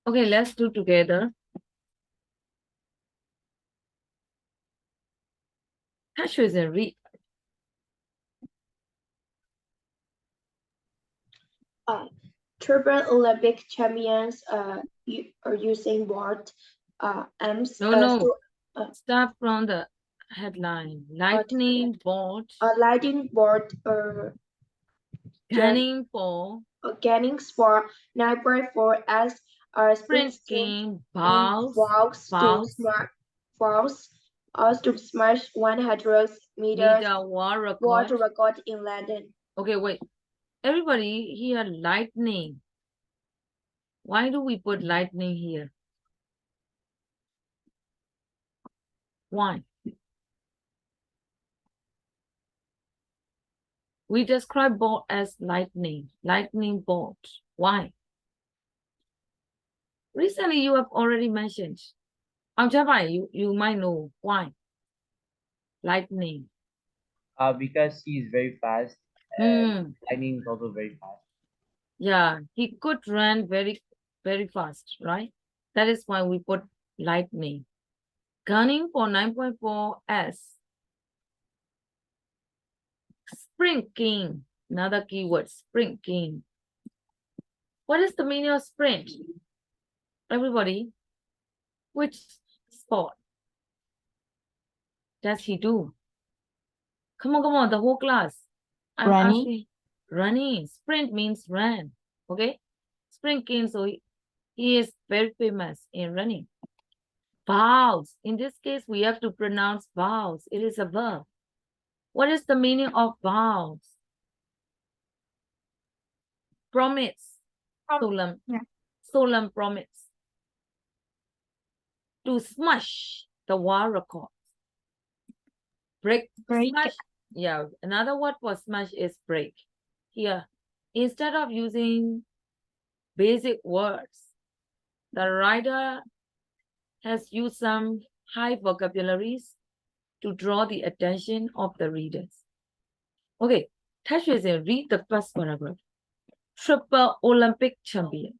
Okay, let's do together. Tashu is a read. Triple Olympic champions are using what No. Start from the headline. Lightning bolt. lighting board Gunning for. gaining for 9.4 as sprint King valves to smash 100 meters water record in London. Okay, wait. Everybody here, lightning. Why do we put lightning here? Why? We describe bolt as lightning bolt. Why? Recently, you have already mentioned. You might know why. Lightning. Because he is very fast and lightning is also very fast. Yeah, he could run very, very fast, right? That is why we put lightning. Gunning for 9.4 S. Sprint King. Another keyword, Sprint King. What is the meaning of sprint? Everybody, which sport does he do? Come on, the whole class. I'm asking. Running. Sprint means run. Okay? Sprint King, so he is very famous in running. Vowels. In this case, we have to pronounce vowels. It is a verb. What is the meaning of vowels? Promise. Solemn. Yeah. Solemn promise. to smash the world record. Break. Smash. Yeah, another word for smash is break. Here, instead of using basic words, the writer has used some high vocabularies to draw the attention of the readers. Okay, Tashwizin, read the first paragraph. Triple Olympic champion.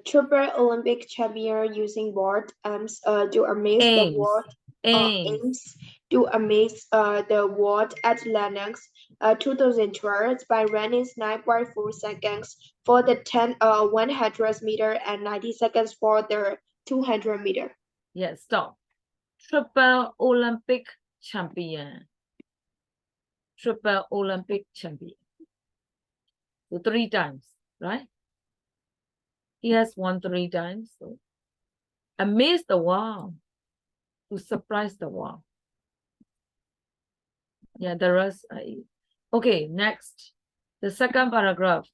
Triple Olympic champion using board aims to amaze the Aims. world. Aims. Aims to amaze the world athletics 2012 by running 9.4 seconds for the 100 meter and 90 seconds for the 200 meter. Yes, stop. Triple Olympic champion. Triple Olympic champion. So 3 times, right? He has won 3 times. So amaze the world. To surprise the world. Yeah, the rest. Okay, next. The second paragraph.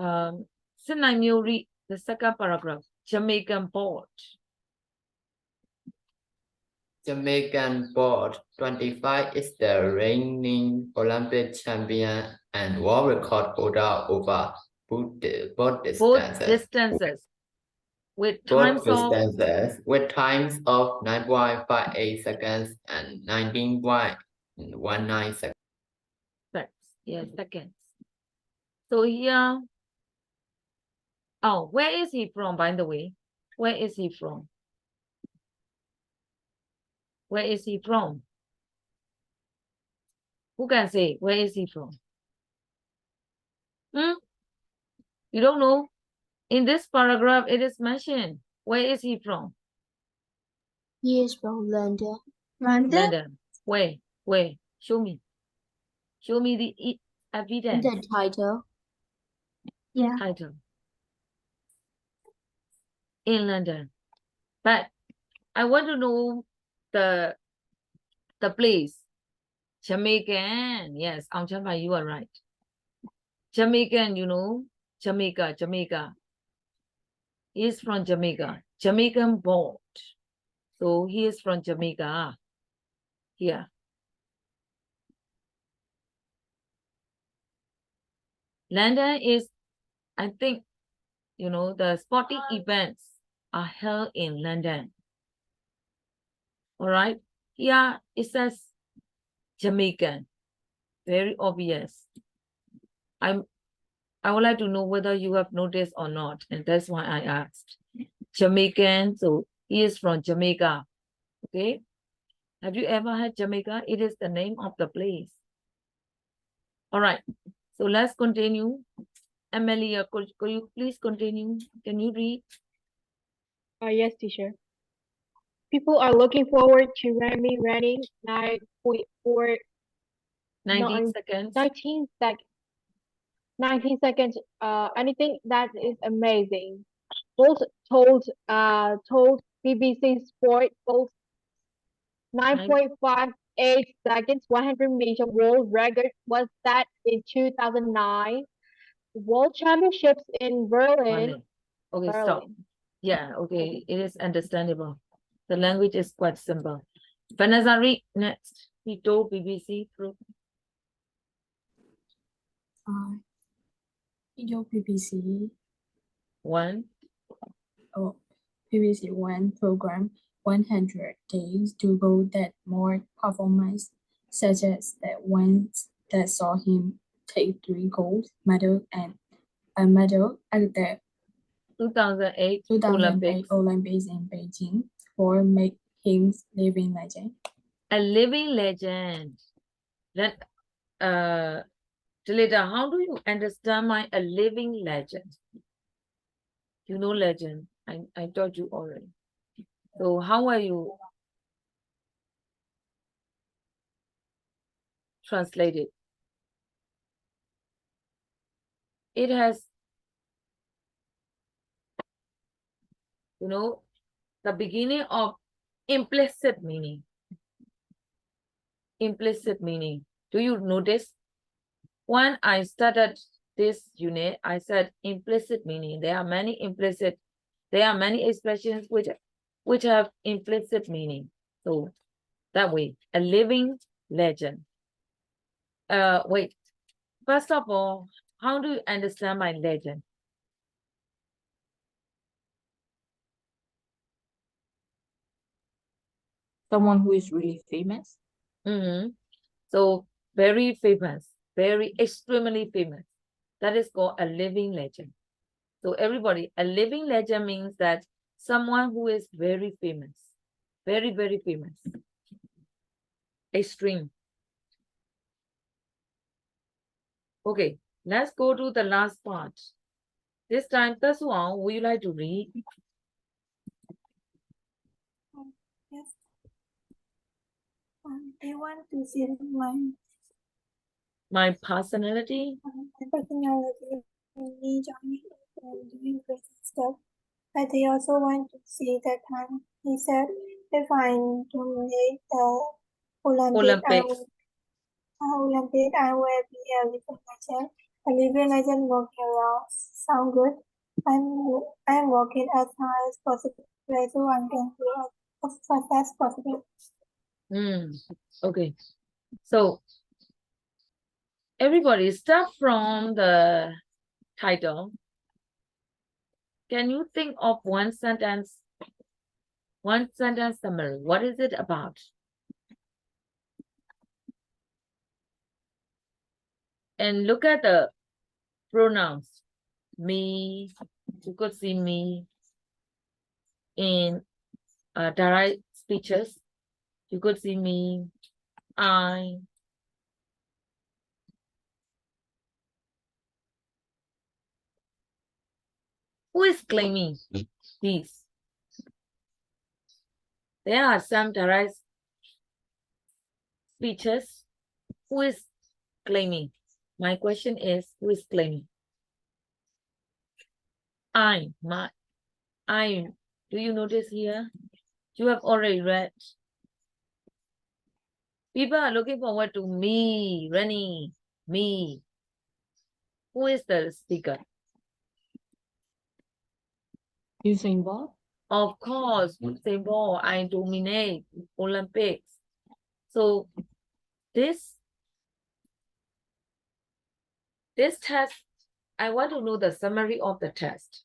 Xin Miu read the second paragraph. Jamaican board. Jamaican board 25 is the reigning Olympic champion and world record holder over both distances. With Both times of distances with times of 9.58 seconds and 19.19 seconds. yes, seconds. So here, oh, where is he from, by the way? Where is he from? Where is he from? Who can say, where is he from? You don't know? In this paragraph, it is mentioned. Where is he from? He is from London. London. Where? Show me. Show me the evidence. The title. Yeah. Title. In London. But I want to know the place. Jamaican. Yes, Aung you are right. Jamaican, you know. Jamaica. He is from Jamaica. Jamaican board. So he is from Jamaica. Here. London is, I think, you know, the sporting events are held in London. All right. Here it says Jamaican. Very obvious. I would like to know whether you have noticed or not, and that's why I asked. Jamaican, so he is from Jamaica. Okay. Have you ever had Jamaica? It is the name of the place. All right. So let's continue. Amelia, could you please continue? Can you read? Yes, teacher. People are looking forward to Remy running 9.4 19 seconds. 19 seconds. I think that is amazing. Bolt told BBC Sport Bolt 9.58 seconds 100 meter world record was set in 2009 World Championships in Berlin. Okay, stop. Yeah, okay, it is understandable. The language is quite simple. Vanessa, read next. He told BBC through. He told BBC One. BBC One program 100 days to go that more performance, such as the ones that saw him take 3 gold medals and a medal at the 2008 Olympics in Beijing for make him living legend. A living legend. Then, Delita, how do you understand a living legend? You know legend. I told you already. So how are you translated? It has, you know, the beginning of implicit meaning. Implicit meaning. Do you notice? When I started this unit, I said implicit meaning. There are many expressions which which have implicit meaning. So that way, a living legend. Wait, first of all, how do you understand my legend? Someone who is really famous. So very famous, very extremely famous. That is called a living legend. So everybody, a living legend means that someone who is very famous, very, very famous. Extreme. Okay, let's go to the last part. This time, Tasuan, would you like to read? Yes. I want to see my personality. My personality, me joining and doing crazy stuff. But they also want to see that time. He said, if I dominate the Olympic, I will be a living legend. A living legend walking around. Sound good? I'm working as hard as possible so I can do as fast as possible. Okay. So everybody start from the title. Can you think of one sentence summary? What is it about? And look at the pronouns. Me, you could see me in direct speeches. You could see me, I. Who is claiming these? There are some direct speeches. Who is claiming? My question is, who is claiming? I. Do you notice here? You have already read. People are looking forward to me, Rennie, me. Who is the speaker? Usain Bolt. Of course, Usain Bolt. I dominate Olympics. So this test, I want to know the summary of the test.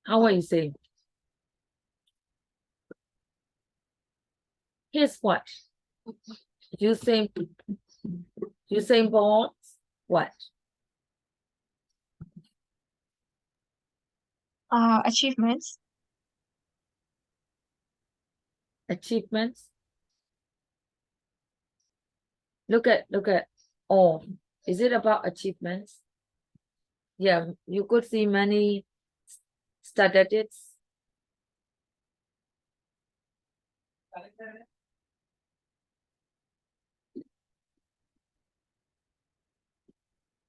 How are you saying? Here's what? Usain Bolt, what? Achievements. Achievements. Look at all. Is it about achievements? Yeah, you could see many statistics.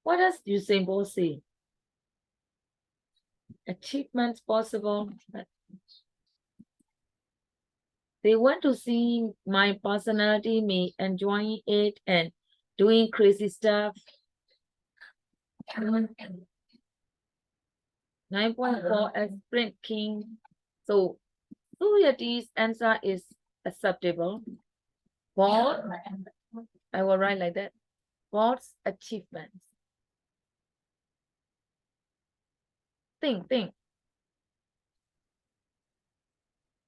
What does Usain Bolt say? Achievements possible. They want to see my personality, me enjoying it and doing crazy stuff. 9.4 as Sprint King. So Suyati's answer is acceptable. Bolt, I will write like that. Bolt's achievements. Think.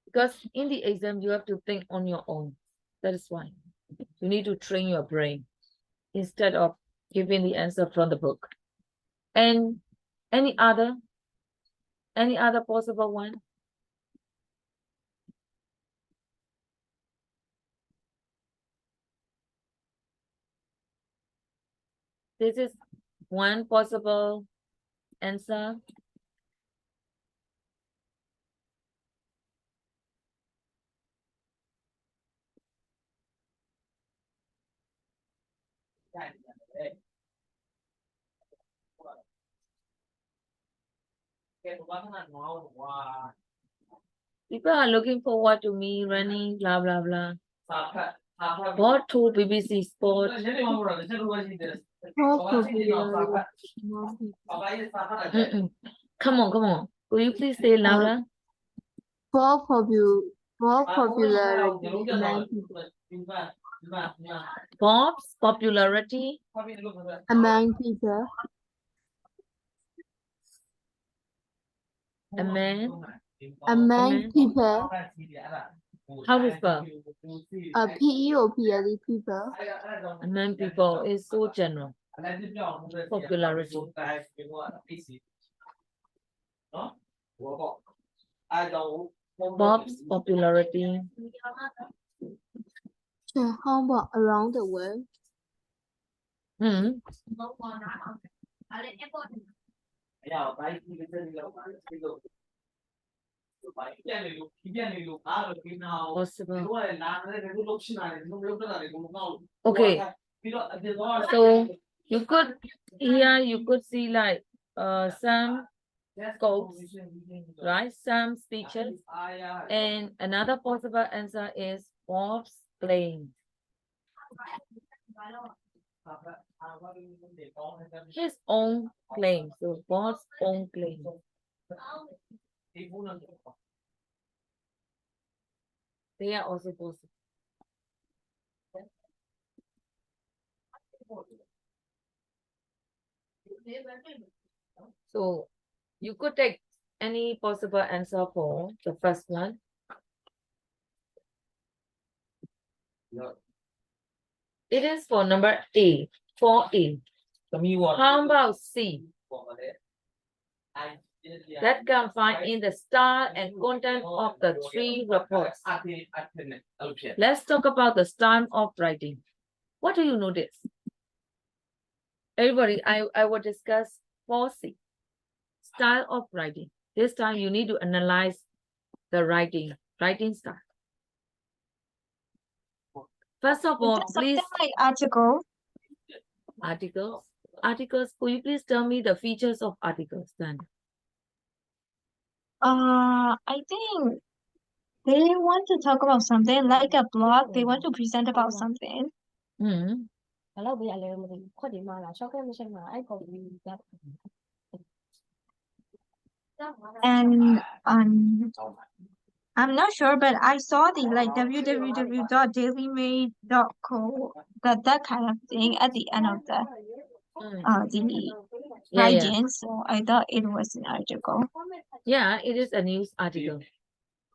Because in the exam, you have to think on your own. That is why. You need to train your brain instead of giving the answer from the book. And any other possible one? This is one possible answer. People are looking forward to me running, blah, blah, blah. What to BBC Sport? Come on. Will you please say louder? For popularity among people. Bob's popularity Among people. Among people. How to spell? People. People. Among people is so general. Popularity. Bob's popularity. Around the world. Hmm. Possible. Okay. So you could here you could see like some scopes, right? Some speeches, and another possible answer is Bob's playing. His own claim. So Bob's own claim. They are also possible. So you could take any possible answer for the first one. It is for number A, 4A. How about C? That can find in the style and content of the three reports. Let's talk about the style of writing. What do you notice? Everybody, I will discuss 4C. Style of writing. This time you need to analyze the writing style. First of all, please. Like article. Articles. Could you please tell me the features of articles then? I think they want to talk about something like a blog. They want to present about something. Hmm. And I'm not sure, but I saw the like www.dailymail.co that kind of thing at the end of the writing. So I thought it was an article. Yeah, it is a news article.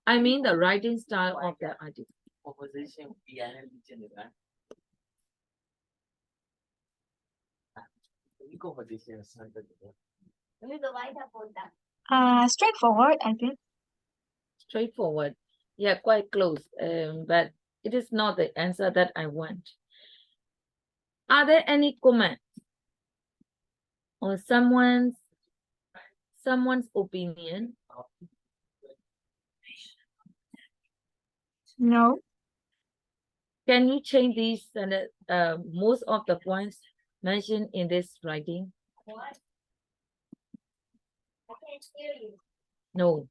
I mean the writing style of the article. Straightforward, I think. Straightforward. Yeah, quite close. But it is not the answer that I want. Are there any comments or someone's opinion? No. Can you change these most of the points mentioned in this writing? No.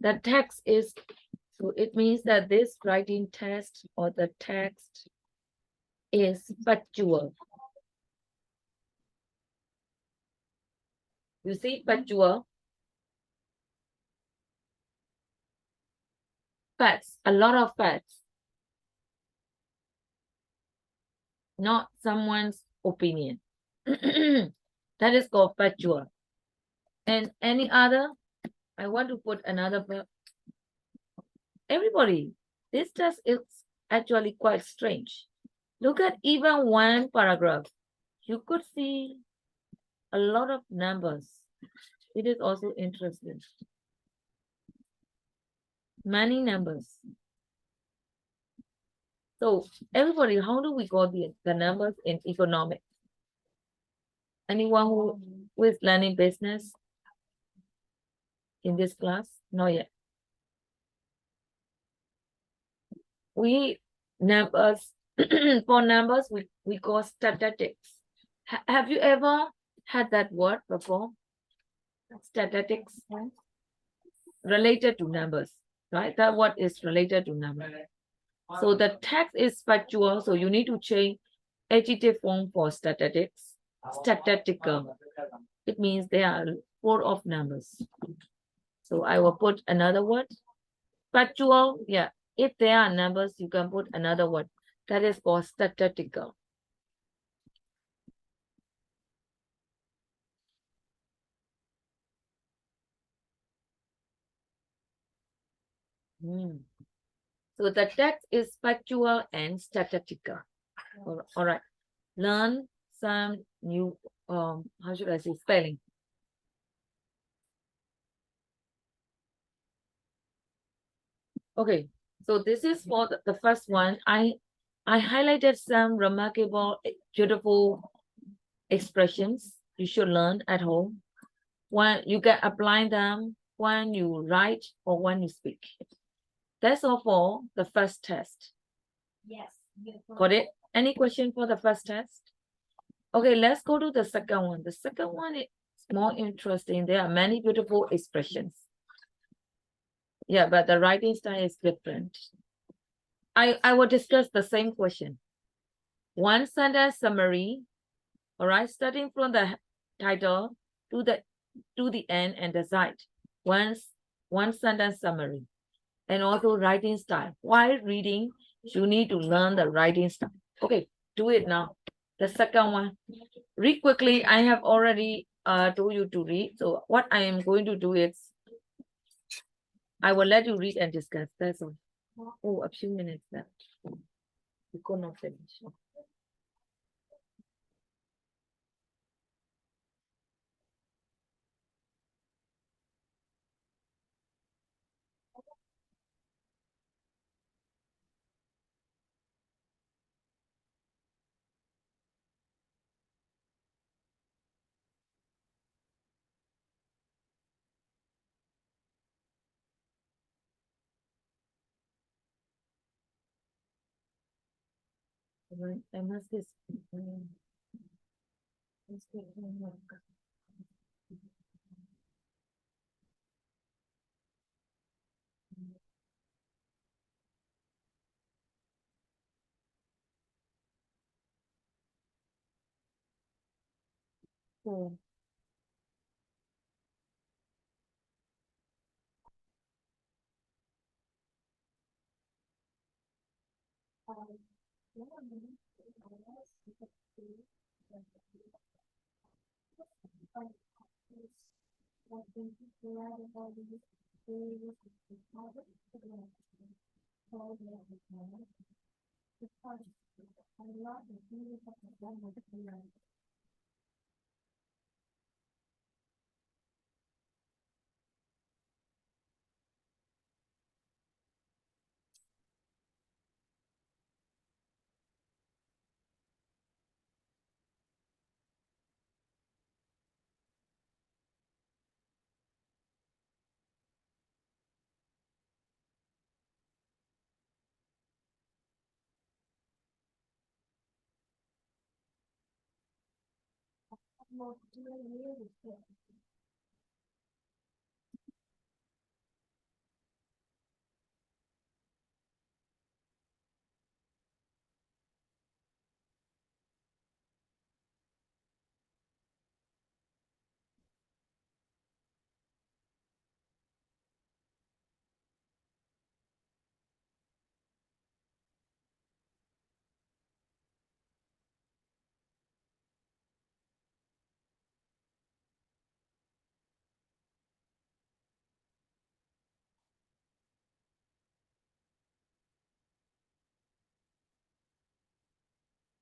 The text is, so it means that this writing text or the text is factual. You see factual? Facts, a lot of facts. Not someone's opinion. That is called factual. And any other? I want to put another. Everybody, this test is actually quite strange. Look at even one paragraph. You could see a lot of numbers. It is also interesting. Many numbers. So everybody, how do we got the numbers in economics? Anyone who is learning business in this class? Not yet. We numbers for numbers we call statistics. Have you ever had that word before? Statistics related to numbers, right? That word is related to numbers. So the text is factual, so you need to change adjective form for statistics. Statistical. It means they are full of numbers. So I will put another word. Factual, yeah. If there are numbers, you can put another word. That is called statistical. So the text is factual and statistical. All right. Learn some new, how should I say, spelling. Okay, so this is for the first one. I highlighted some remarkable, beautiful expressions you should learn at home. When you can apply them when you write or when you speak. That's all for the first test. Yes. Got it? Any question for the first test? Okay, let's go to the second one. The second one is more interesting. There are many beautiful expressions. Yeah, but the writing style is different. I will discuss the same question. One sentence summary, all right, starting from the title to the end and the side. One sentence summary. And also writing style. While reading, you need to learn the writing style. Okay, do it now. The second one. Read quickly. I have already told you to read. So what I am going to do is I will let you read and discuss. That's all. Oh, a few minutes left. We could not finish. I must this. So,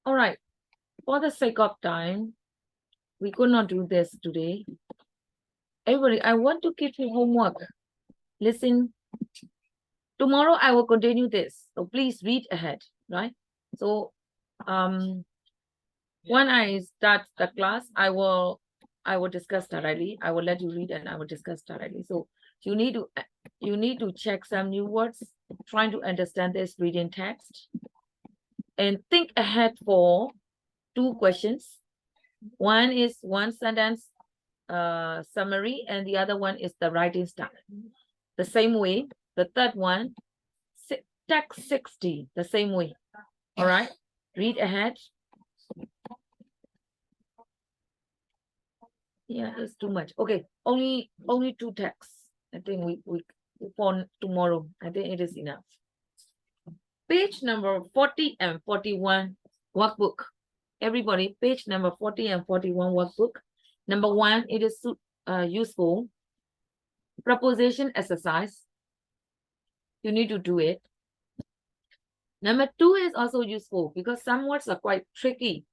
all right. For the sake of time, we could not do this today. Everybody, I want to give you homework. Listen. Tomorrow I will continue this. So please read ahead, right? So when I start the class, I will discuss directly. I will let you read and I will discuss directly. So you need to check some new words, trying to understand this reading text, and think ahead for 2 questions. One is one sentence summary, and the other one is the writing style. The same way, the third one, text 60, the same way. All right, read ahead. Yeah, it's too much. Okay, only 2 texts. I think for tomorrow. I think it is enough. Page number 40 and 41 workbook. Everybody, page number 40 and 41 workbook. Number 1, it is useful. Preposition exercise. You need to do it. Number 2 is also useful because some words are quite tricky.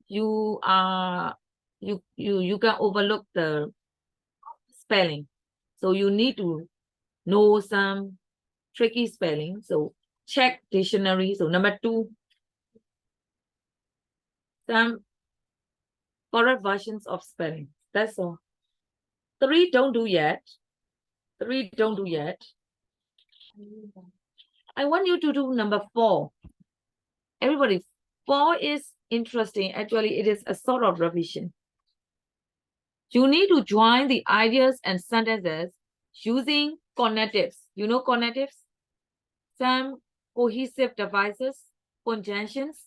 You can overlook the spelling. So you need to know some tricky spelling. So check dictionary. So number 2, some correct versions of spelling. That's all. 3, don't do yet. 3, don't do yet. I want you to do number 4. Everybody, 4 is interesting. Actually, it is a sort of revision. You need to join the ideas and sentences using conectives. You know conectives? Some cohesive devices, conjunctions,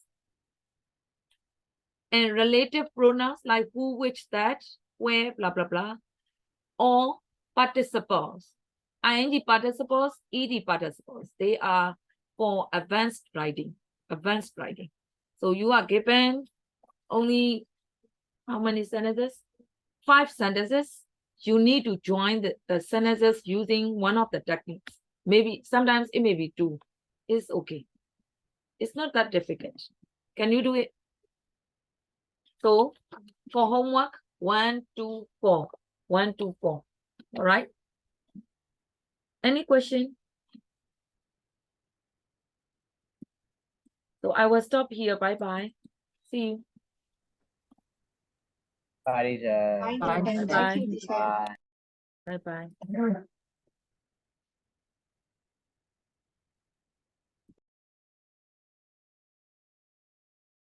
and relative pronouns like who, which, that, where, blah, blah, blah, or participles. ing participles, ed participles. They are for advanced writing. Advanced writing. So you are given only how many sentences? 5 sentences. You need to join the sentences using one of the techniques. Maybe sometimes it may be 2. It's okay. It's not that difficult. Can you do it? So for homework, 1, 2, 4. 1, 2, 4. All right. Any question? So I will stop here. Bye-bye. See you. Bye, teacher. Bye, Bye. teacher. Bye. Thank you, teacher. Bye. Bye-bye.